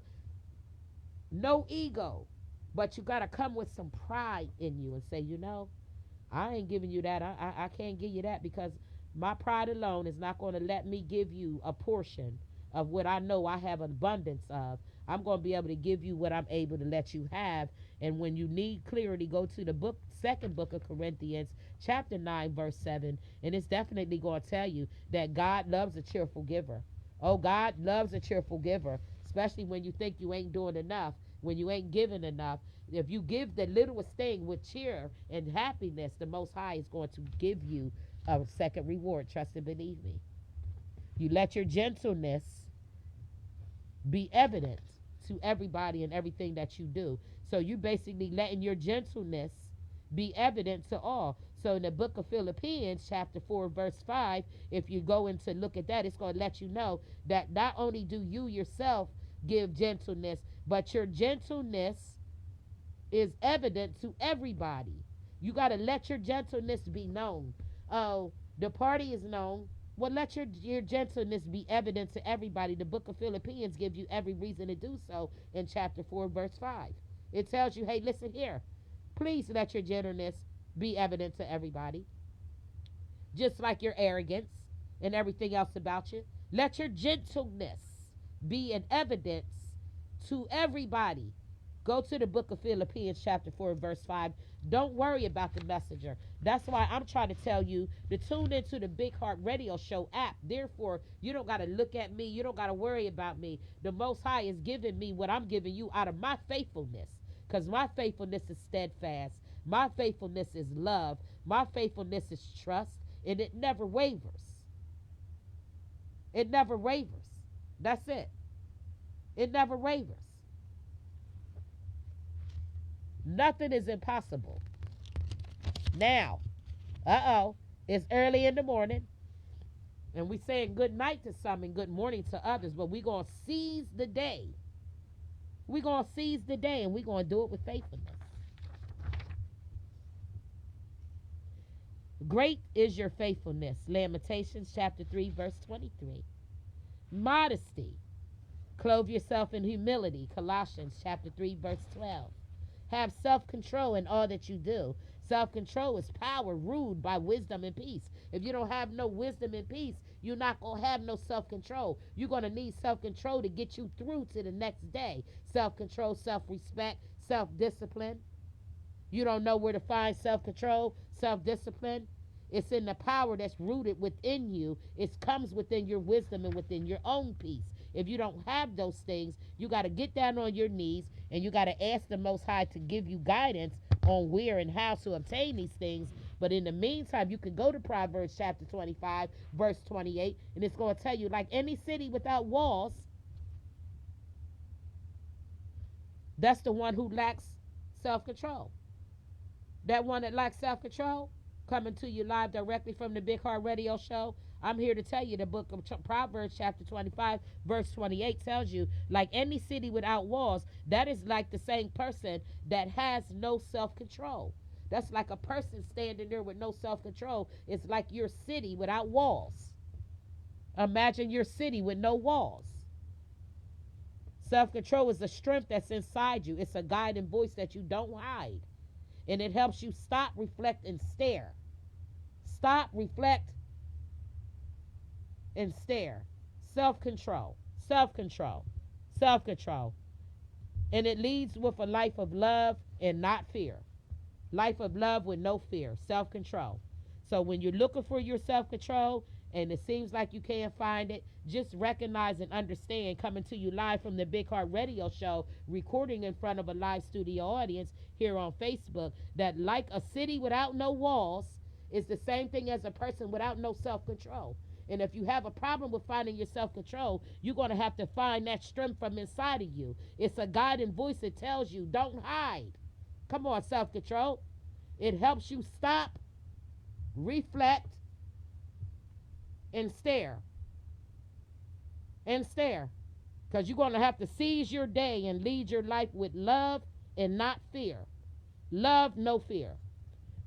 no ego, but you got to come with some pride in you and say, you know, I ain't giving you that. I can't give you that, because my pride alone is not going to let me give you a portion of what I know I have abundance of. I'm going to be able to give you what I'm able to let you have. And when you need clarity, go to the second book of Corinthians, chapter 9, verse 7. And it's definitely going to tell you that God loves a cheerful giver. Oh, God loves a cheerful giver, especially when you think you ain't doing enough, when you ain't giving enough. If you give the littlest thing with cheer and happiness, the Most High is going to give you a second reward. Trust and believe me. You let your gentleness be evident to everybody and everything that you do. So you basically letting your gentleness be evident to all. So in the book of Philippians, chapter 4, verse 5, if you go in to look at that, it's going to let you know that not only do you yourself give gentleness, but your gentleness is evident to everybody. You got to let your gentleness be known. Oh, the party is known. Well, let your gentleness be evident to everybody. The book of Philippians gives you every reason to do so in chapter 4, verse 5. It tells you, hey, listen here. Please let your gentleness be evident to everybody. Just like your arrogance and everything else about you. Let your gentleness be an evidence to everybody. Go to the book of Philippians, chapter 4, verse 5. Don't worry about the messenger. That's why I'm trying to tell you to tune into the Big Heart Radio Show app. Therefore, you don't got to look at me. You don't got to worry about me. The Most High is giving me what I'm giving you out of my faithfulness. Because my faithfulness is steadfast. My faithfulness is love. My faithfulness is trust. And it never wavers. It never wavers. That's it. It never wavers. Nothing is impossible. Now, it's early in the morning, and we saying good night to some and good morning to others, but we're going to seize the day. We're going to seize the day, and we're going to do it with faithfulness. Great is your faithfulness. Lamentations chapter 3, verse 23. Modesty. Clothe yourself in humility. Colossians chapter 3, verse 12. Have self-control in all that you do. Self-control is power ruled by wisdom and peace. If you don't have no wisdom and peace, you're not going to have no self-control. You're going to need self-control to get you through to the next day. Self-control, self-respect, self-discipline. You don't know where to find self-control, self-discipline. It's in the power that's rooted within you. It comes within your wisdom and within your own peace. If you don't have those things, you got to get down on your knees and you got to ask the Most High to give you guidance on where and how to obtain these things. But in the meantime, you can go to Proverbs chapter 25, verse 28, and it's going to tell you, like any city without walls, that's the one who lacks self-control. That one that lacks self-control, coming to you live directly from the Big Heart Radio Show. I'm here to tell you the book of Proverbs chapter 25 verse 28 tells you, like any city without walls, that is like the same person that has no self-control. That's like a person standing there with no self-control. It's like your city without walls. Imagine your city with no walls. Self-control is the strength that's inside you. It's a guiding voice that you don't hide. And it helps you stop, reflect, and stare. Stop, reflect, and stare. Self-control, self-control, self-control. And it leads with a life of love and not fear. Life of love with no fear, self-control. So when you're looking for your self-control and it seems like you can't find it, just recognize and understand, coming to you live from the Big Heart Radio Show, recording in front of a live studio audience here on Facebook, that like a city without no walls is the same thing as a person without no self-control. And if you have a problem with finding your self-control, you're going to have to find that strength from inside of you. It's a guiding voice that tells you, don't hide. Come on, self-control. It helps you stop, reflect, and stare. And stare. Because you're going to have to seize your day and lead your life with love and not fear. Love, no fear.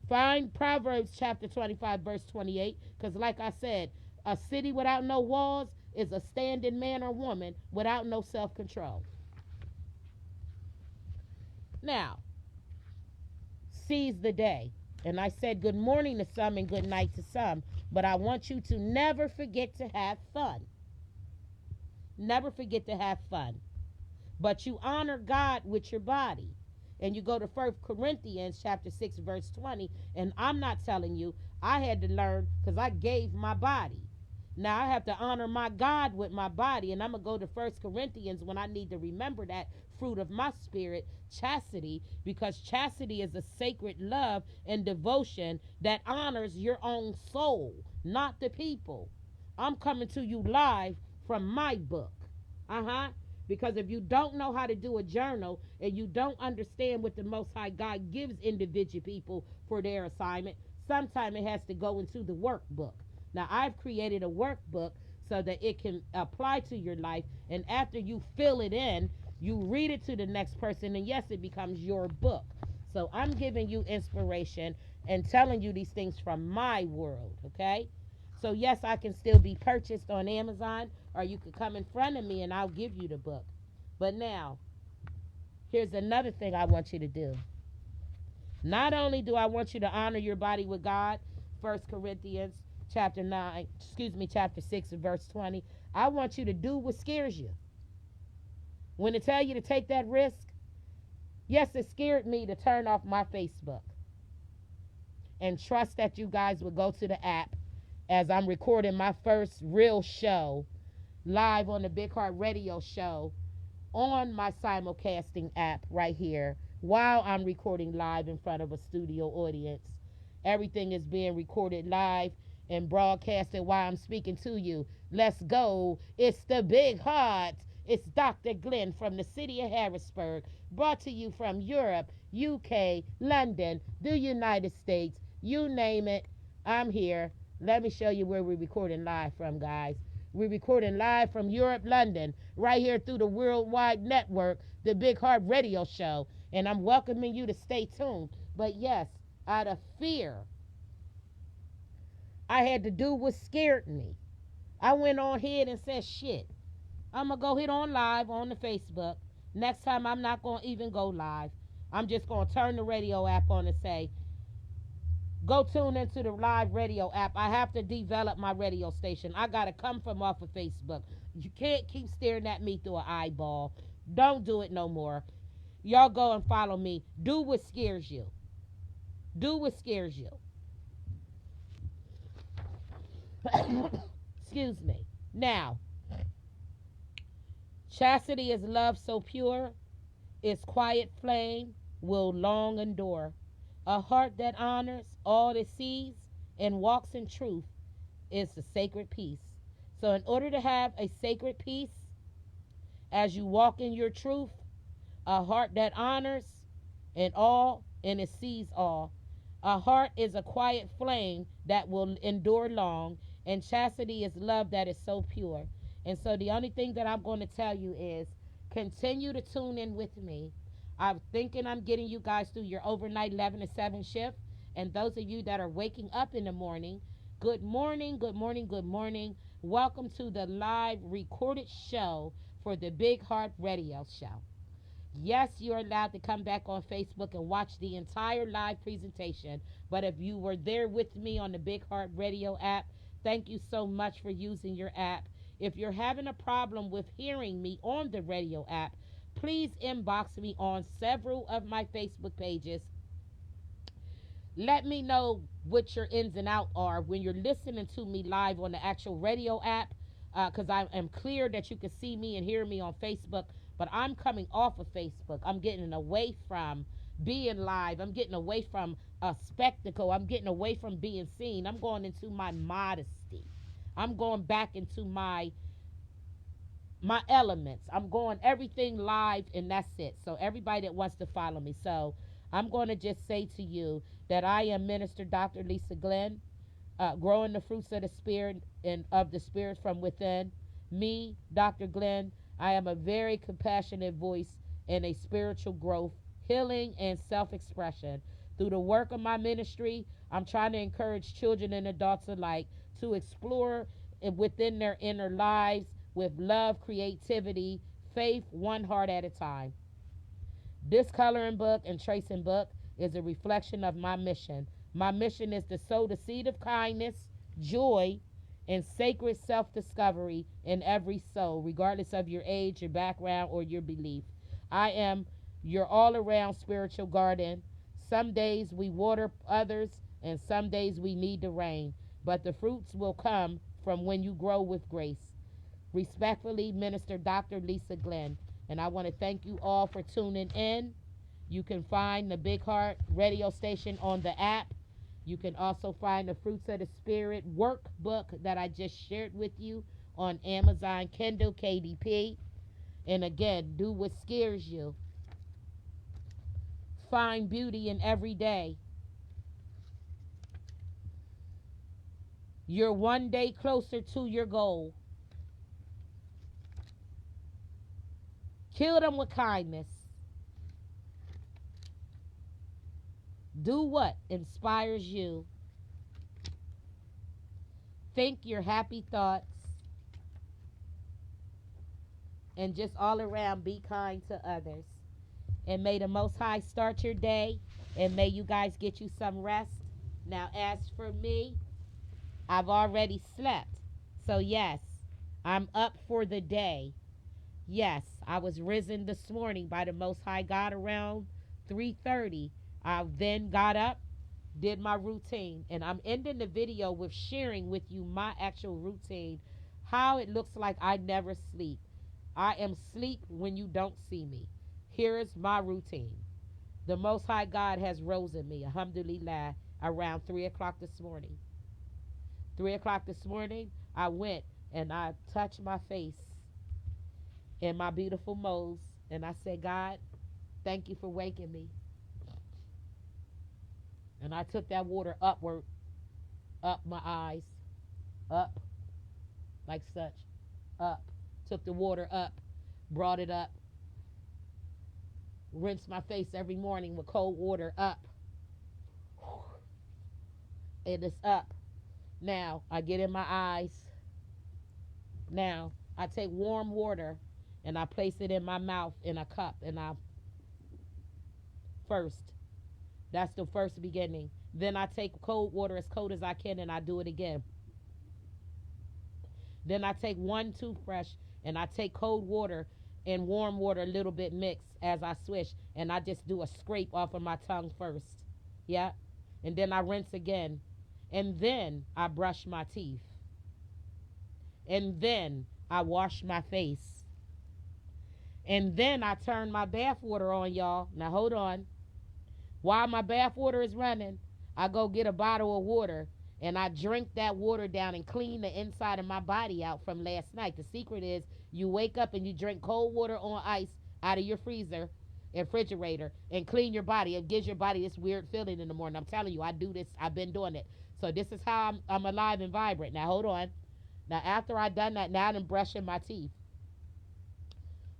Find Proverbs chapter 25, verse 28. Because like I said, a city without no walls is a standing man or woman without no self-control. Now, seize the day. And I said good morning to some and good night to some, but I want you to never forget to have fun. Never forget to have fun. But you honor God with your body. And you go to 1 Corinthians chapter 6, verse 20, and I'm not telling you, I had to learn because I gave my body. Now I have to honor my God with my body, and I'm going to go to 1 Corinthians when I need to remember that fruit of my spirit, chastity, because chastity is a sacred love and devotion that honors your own soul, not the people. I'm coming to you live from my book. Because if you don't know how to do a journal and you don't understand what the Most High God gives individual people for their assignment, sometimes it has to go into the workbook. Now, I've created a workbook so that it can apply to your life, and after you fill it in, you read it to the next person, and yes, it becomes your book. So I'm giving you inspiration and telling you these things from my world, okay? So yes, I can still be purchased on Amazon, or you could come in front of me and I'll give you the book. But now, here's another thing I want you to do. Not only do I want you to honor your body with God, 1 Corinthians chapter 9, chapter 6 and verse 20. I want you to do what scares you. When it tell you to take that risk, yes, it scared me to turn off my Facebook and trust that you guys would go to the app as I'm recording my first real show live on the Big Heart Radio Show on my simulcasting app right here while I'm recording live in front of a studio audience. Everything is being recorded live and broadcasted while I'm speaking to you. Let's go. It's the Big Heart. It's Dr. Glenn from the city of Harrisburg, brought to you from Europe, UK, London, the United States. You name it, I'm here. Let me show you where we're recording live from, guys. We're recording live from Europe, London, right here through the worldwide network, the Big Heart Radio Show. And I'm welcoming you to stay tuned. But yes, out of fear, I had to do what scared me. I went on ahead and said, shit, I'm going to go hit on live on the Facebook. Next time, I'm not going to even go live. I'm just going to turn the radio app on and say, go tune into the live radio app. I have to develop my radio station. I got to come from off of Facebook. You can't keep staring at me through an eyeball. Don't do it no more. Y'all go and follow me. Do what scares you. Do what scares you. Excuse me. Now, chastity is love so pure, its quiet flame will long endure. A heart that honors all it sees and walks in truth is the sacred peace. So in order to have a sacred peace, as you walk in your truth, a heart that honors and all and it sees all. A heart is a quiet flame that will endure long, and chastity is love that is so pure. And so the only thing that I'm going to tell you is continue to tune in with me. I'm thinking I'm getting you guys through your overnight 11 to 7 shift. And those of you that are waking up in the morning, good morning, good morning, good morning. Welcome to the live recorded show for the Big Heart Radio Show. Yes, you're allowed to come back on Facebook and watch the entire live presentation. But if you were there with me on the Big Heart Radio app, thank you so much for using your app. If you're having a problem with hearing me on the radio app, please inbox me on several of my Facebook pages. Let me know what your ins and outs are when you're listening to me live on the actual radio app, because I am clear that you can see me and hear me on Facebook, but I'm coming off of Facebook. I'm getting away from being live. I'm getting away from a spectacle. I'm getting away from being seen. I'm going into my modesty. I'm going back into my elements. I'm going everything live, and that's it. So everybody that wants to follow me. So I'm going to just say to you that I am Minister Dr. Lisa Glenn, growing the fruits of the Spirit and of the Spirit from within. Me, Dr. Glenn, I am a very compassionate voice in a spiritual growth, healing, and self-expression. Through the work of my ministry, I'm trying to encourage children and adults alike to explore within their inner lives with love, creativity, faith, one heart at a time. This coloring book and tracing book is a reflection of my mission. My mission is to sow the seed of kindness, joy, and sacred self-discovery in every soul, regardless of your age, your background, or your belief. I am your all-around spiritual garden. Some days we water others, and some days we need the rain. But the fruits will come from when you grow with grace. Respectfully, Minister Dr. Lisa Glenn. And I want to thank you all for tuning in. You can find the Big Heart radio station on the app. You can also find the Fruits of the Spirit workbook that I just shared with you on Amazon Kindle KDP. And again, do what scares you. Find beauty in every day. You're one day closer to your goal. Kill them with kindness. Do what inspires you. Think your happy thoughts. And just all around be kind to others. And may the Most High start your day. And may you guys get you some rest. Now as for me, I've already slept. So, yes, I'm up for the day. Yes, I was risen this morning by the Most High God around 3:30. I then got up, did my routine, and I'm ending the video with sharing with you my actual routine, how it looks like I never sleep. I am sleep when you don't see me. Here is my routine. The Most High God has risen me, alhamdulillah, around 3 o'clock this morning. 3 o'clock this morning, I went and I touched my face in my beautiful moles, and I said, God, thank you for waking me. And I took that water upward, up my eyes, up, like such, up. Took the water up, brought it up, rinsed my face every morning with cold water, up. It is up. Now I get in my eyes. Now I take warm water and I place it in my mouth in a cup, and I first, that's the first beginning. Then I take cold water as cold as I can and I do it again. Then I take one toothbrush and I take cold water and warm water a little bit mixed as I swish, and I just do a scrape off of my tongue first. Yeah. And then I rinse again. And then I brush my teeth. And then I wash my face. And then I turn my bath water on, y'all. Now hold on. While my bath water is running, I go get a bottle of water and I drink that water down and clean the inside of my body out from last night. The secret is you wake up and you drink cold water on ice out of your freezer and refrigerator and clean your body. It gives your body this weird feeling in the morning. I'm telling you, I do this. I've been doing it. So this is how I'm alive and vibrant. Now hold on. Now after I done that, now I'm brushing my teeth.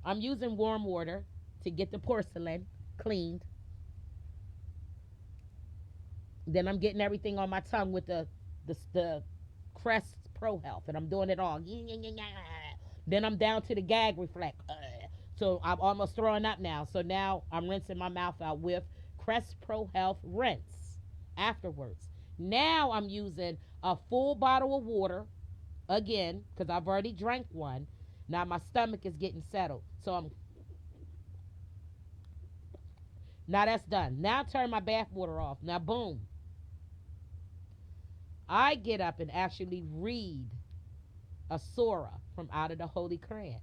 I'm using warm water to get the porcelain cleaned. Then I'm getting everything on my tongue with the Crest Pro Health, and I'm doing it all. Then I'm down to the gag reflex. So I'm almost throwing up now. So now I'm rinsing my mouth out with Crest Pro Health rinse afterwards. Now I'm using a full bottle of water again because I've already drank one. Now my stomach is getting settled. So I'm now that's done. Now turn my bath water off. Now boom. I get up and actually read a surah from out of the Holy Quran.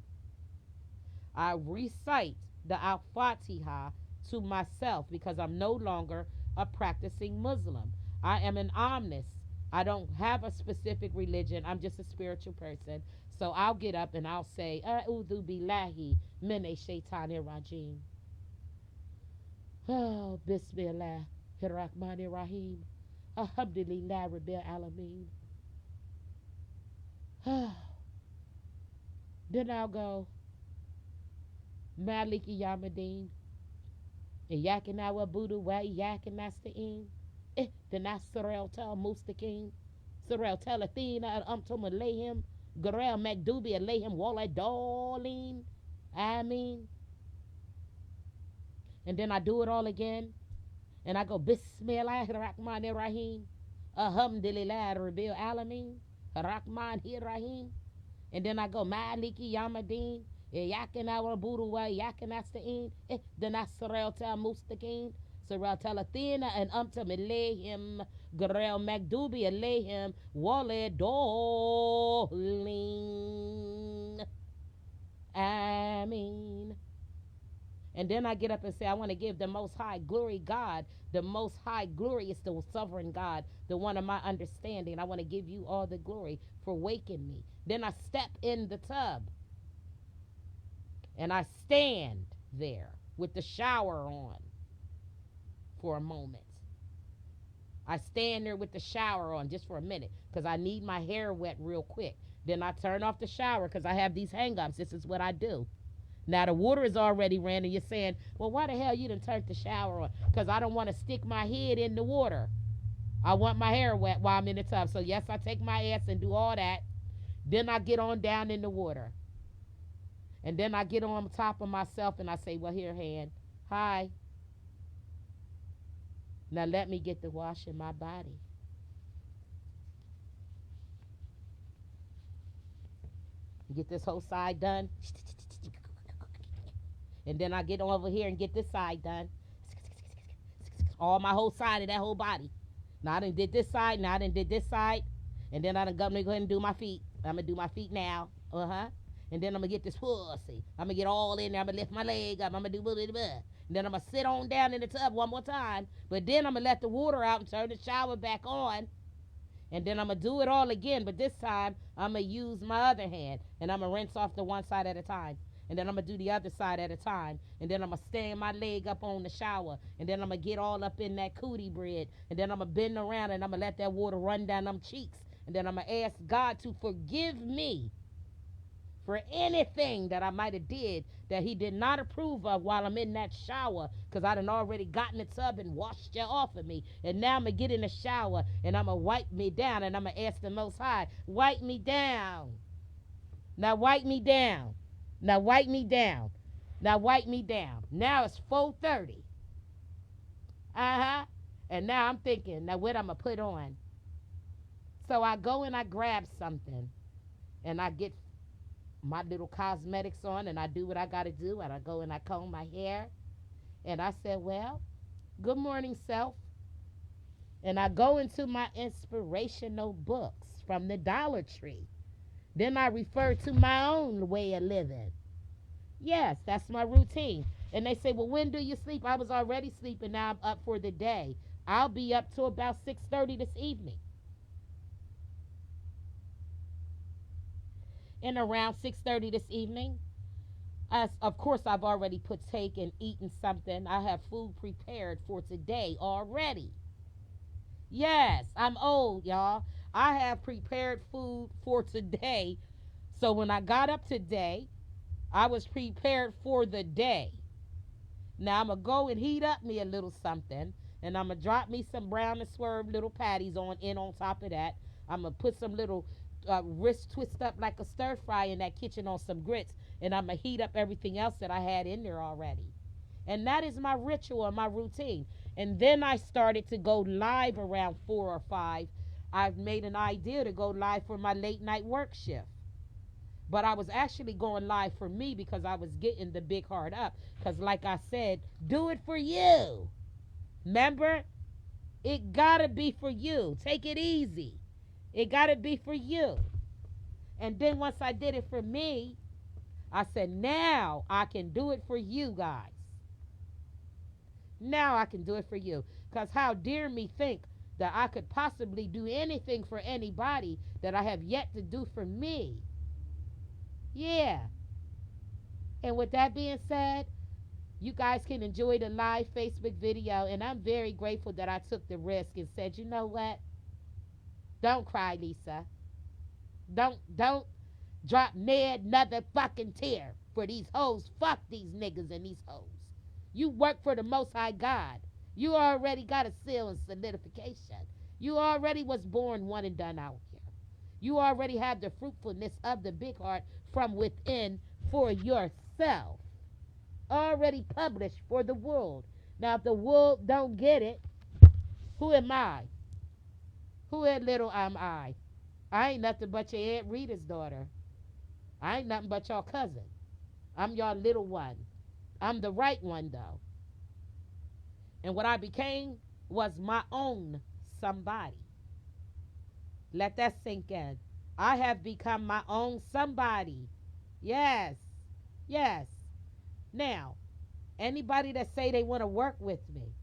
I recite the Al-Fatiha to myself because I'm no longer a practicing Muslim. I am an omnist. I don't have a specific religion. I'm just a spiritual person. So I'll get up and I'll say, A'udhu billahi minash shaitanir rajim. Oh, Bismillah, Rahmanir Rahim. Alhamdulillah, Rabbil Alameen. Then I'll go, Maliki Yamadeen. Yakin Awa Budu Wa Yakin Nasta'in. The Nasarel Tel Mustaqim. Sarel Tel Athena and Umtum Alayhim. Garel Magdubi Alayhim Walla Darlene. I mean. And then I do it all again. And I go, Bismillahir Rahmanir Rahim. Alhamdulillah Rabbil Alameen. Rahmanir Rahim. And then I go, Maliki Yamadeen. Yakin Awa Budu Wa Yakin Nasta'in. The Nasarel Tel Mustaqim. Sarel Tel Athena and Umtum Alayhim. Garel Magdubi Alayhim Walla Darlene. I mean. And then I get up and say, I want to give the Most High glory, God. The Most High glory is the sovereign God, the one of my understanding. I want to give you all the glory for waking me. Then I step in the tub and I stand there with the shower on for a moment. I stand there with the shower on just for a minute because I need my hair wet real quick. Then I turn off the shower because I have these hang-ups. This is what I do. Now the water is already ran and you're saying, well, why the hell you done turned the shower on? Because I don't want to stick my head in the water. I want my hair wet while I'm in the tub. So yes, I take my ass and do all that. Then I get on down in the water. And then I get on top of myself and I say, well, here, hand. Hi. Now let me get to washing my body. Get this whole side done. And then I get over here and get this side done. All my whole side of that whole body. Now I done did this side. Now I done did this side. And then I done got me go ahead and do my feet. I'm going to do my feet now. Uh-huh. And then I'm going to get this pussy. I'm going to get all in there. I'm going to lift my leg up. I'm going to do blah, blah, blah. And then I'm going to sit on down in the tub one more time. But then I'm going to let the water out and turn the shower back on. And then I'm going to do it all again. But this time, I'm going to use my other hand. And I'm going to rinse off the one side at a time. And then I'm going to do the other side at a time. And then I'm going to stand my leg up on the shower. And then I'm going to get all up in that cootie bread. And then I'm going to bend around and I'm going to let that water run down them cheeks. And then I'm going to ask God to forgive me for anything that I might have did that he did not approve of while I'm in that shower, because I done already got in the tub and washed you off of me. And now I'm going to get in the shower and I'm going to wipe me down, and I'm going to ask the Most High, wipe me down. Now wipe me down. Now wipe me down. Now wipe me down. Now it's 4:30. Uh-huh. And now I'm thinking, now what I'm going to put on? So I go and I grab something and I get my little cosmetics on and I do what I got to do, and I go and I comb my hair, and I said, well, good morning, self. And I go into my inspirational books from the Dollar Tree. Then I refer to my own way of living. Yes, that's my routine. And they say, well, when do you sleep? I was already sleeping. Now I'm up for the day. I'll be up till about 6:30 this evening. And around 6:30 this evening, as of course I've already partaken, eaten something. I have food prepared for today already. Yes, I'm old, y'all. I have prepared food for today. So when I got up today, I was prepared for the day. Now I'm going to go and heat up me a little something, and I'm going to drop me some brown and swerve little patties on top of that. I'm going to put some little wrist twist up like a stir fry in that kitchen on some grits, and I'm going to heat up everything else that I had in there already. And that is my ritual and my routine. And then I started to go live around 4 or 5. I've made an idea to go live for my late night work shift. But I was actually going live for me because I was getting the big heart up. Because like I said, do it for you. Remember? It got to be for you. Take it easy. It got to be for you. And then once I did it for me, I said, now I can do it for you guys. Now I can do it for you. Because how dare me think that I could possibly do anything for anybody that I have yet to do for me. Yeah. And with that being said, you guys can enjoy the live Facebook video. And I'm very grateful that I took the risk and said, you know what? Don't cry, Lisa. Don't drop Ned another fucking tear for these hoes. Fuck these niggas and these hoes. You work for the Most High God. You already got a seal and solidification. You already was born one and done out here. You already have the fruitfulness of the big heart from within for yourself. Already published for the world. Now, if the world don't get it, who am I? Who is little am I? I ain't nothing but your Aunt Rita's daughter. I ain't nothing but your cousin. I'm your little one. I'm the right one, though. And what I became was my own somebody. Let that sink in. I have become my own somebody. Yes. Yes. Now, anybody that say they want to work with me,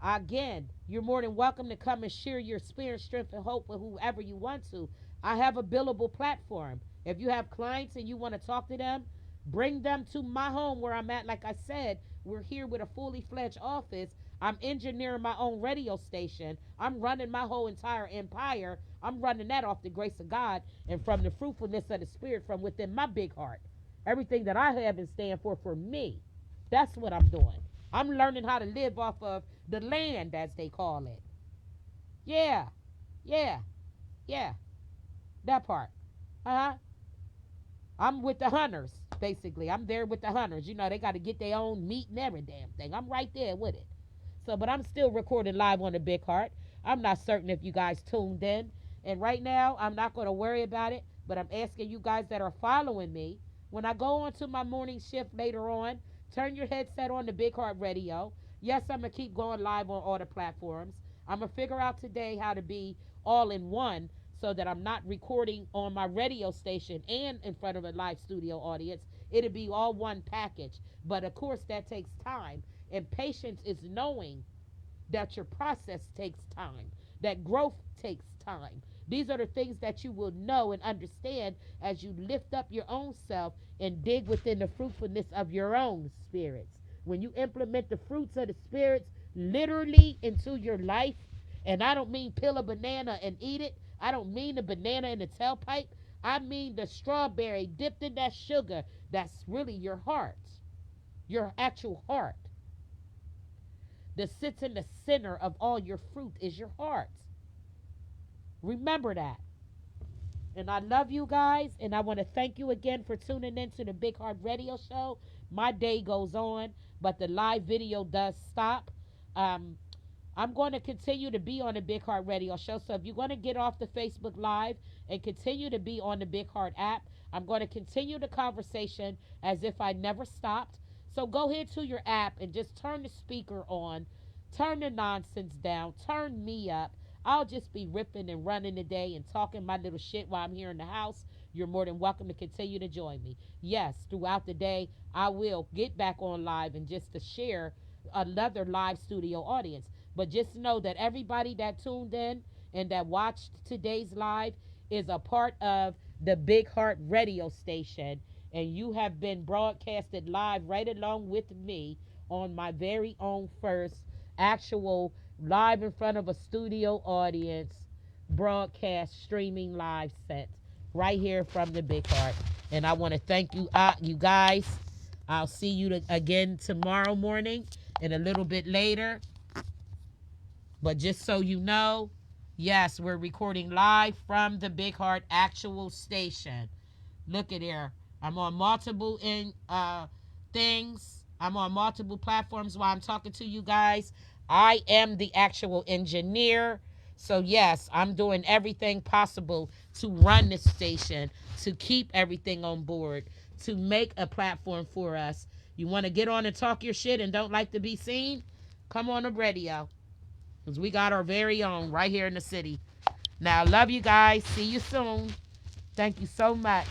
again, you're more than welcome to come and share your spirit, strength, and hope with whoever you want to. I have a billable platform. If you have clients and you want to talk to them, bring them to my home where I'm at. Like I said, we're here with a fully fledged office. I'm engineering my own radio station. I'm running my whole entire empire. I'm running that off the grace of God and from the fruitfulness of the Spirit from within my big heart. Everything that I have and stand for me. That's what I'm doing. I'm learning how to live off of the land, as they call it. Yeah. Yeah. Yeah. That part. Uh-huh. I'm with the hunters, basically. I'm there with the hunters. You know, they got to get their own meat and every damn thing. I'm right there with it. So, but I'm still recording live on the Big Heart. I'm not certain if you guys tuned in. And right now, I'm not going to worry about it But I'm asking you guys that are following me, when I go on to my morning shift later on, turn your headset on the Big Heart Radio. Yes, I'm going to keep going live on all the platforms. I'm going to figure out today how to be all in one so that I'm not recording on my radio station and in front of a live studio audience. It'll be all one package. But of course, that takes time. And patience is knowing that your process takes time, that growth takes time. These are the things that you will know and understand as you lift up your own self and dig within the fruitfulness of your own spirits. When you implement the fruits of the spirits literally into your life, and I don't mean peel a banana and eat it, I don't mean the banana in the tailpipe, I mean the strawberry dipped in that sugar that's really your heart, your actual heart that sits in the center of all your fruit is your heart. Remember that. And I love you guys. And I want to thank you again for tuning in to the Big Heart Radio Show. My day goes on, but the live video does stop. I'm going to continue to be on the Big Heart Radio Show. So if you're going to get off the Facebook Live and continue to be on the Big Heart app, I'm going to continue the conversation as if I never stopped. So go ahead to your app and just turn the speaker on, turn the nonsense down, turn me up. I'll just be ripping and running today and talking my little shit while I'm here in the house. You're more than welcome to continue to join me. Yes, throughout the day, I will get back on live and just to share another live studio audience. But just know that everybody that tuned in and that watched today's live is a part of the Big Heart radio station. And you have been broadcasted live right along with me on my very own first actual live in front of a studio audience broadcast streaming live set right here from the Big Heart. And I want to thank you, you guys. I'll see you again tomorrow morning and a little bit later. But just so you know, yes, we're recording live from the Big Heart actual station. Look at here. I'm on multiple things. I'm on multiple platforms while I'm talking to you guys. I am the actual engineer. So yes, I'm doing everything possible to run this station, to keep everything on board, to make a platform for us. You want to get on and talk your shit and don't like to be seen? Come on the radio. Because we got our very own right here in the city. Now, love you guys. See you soon. Thank you so much.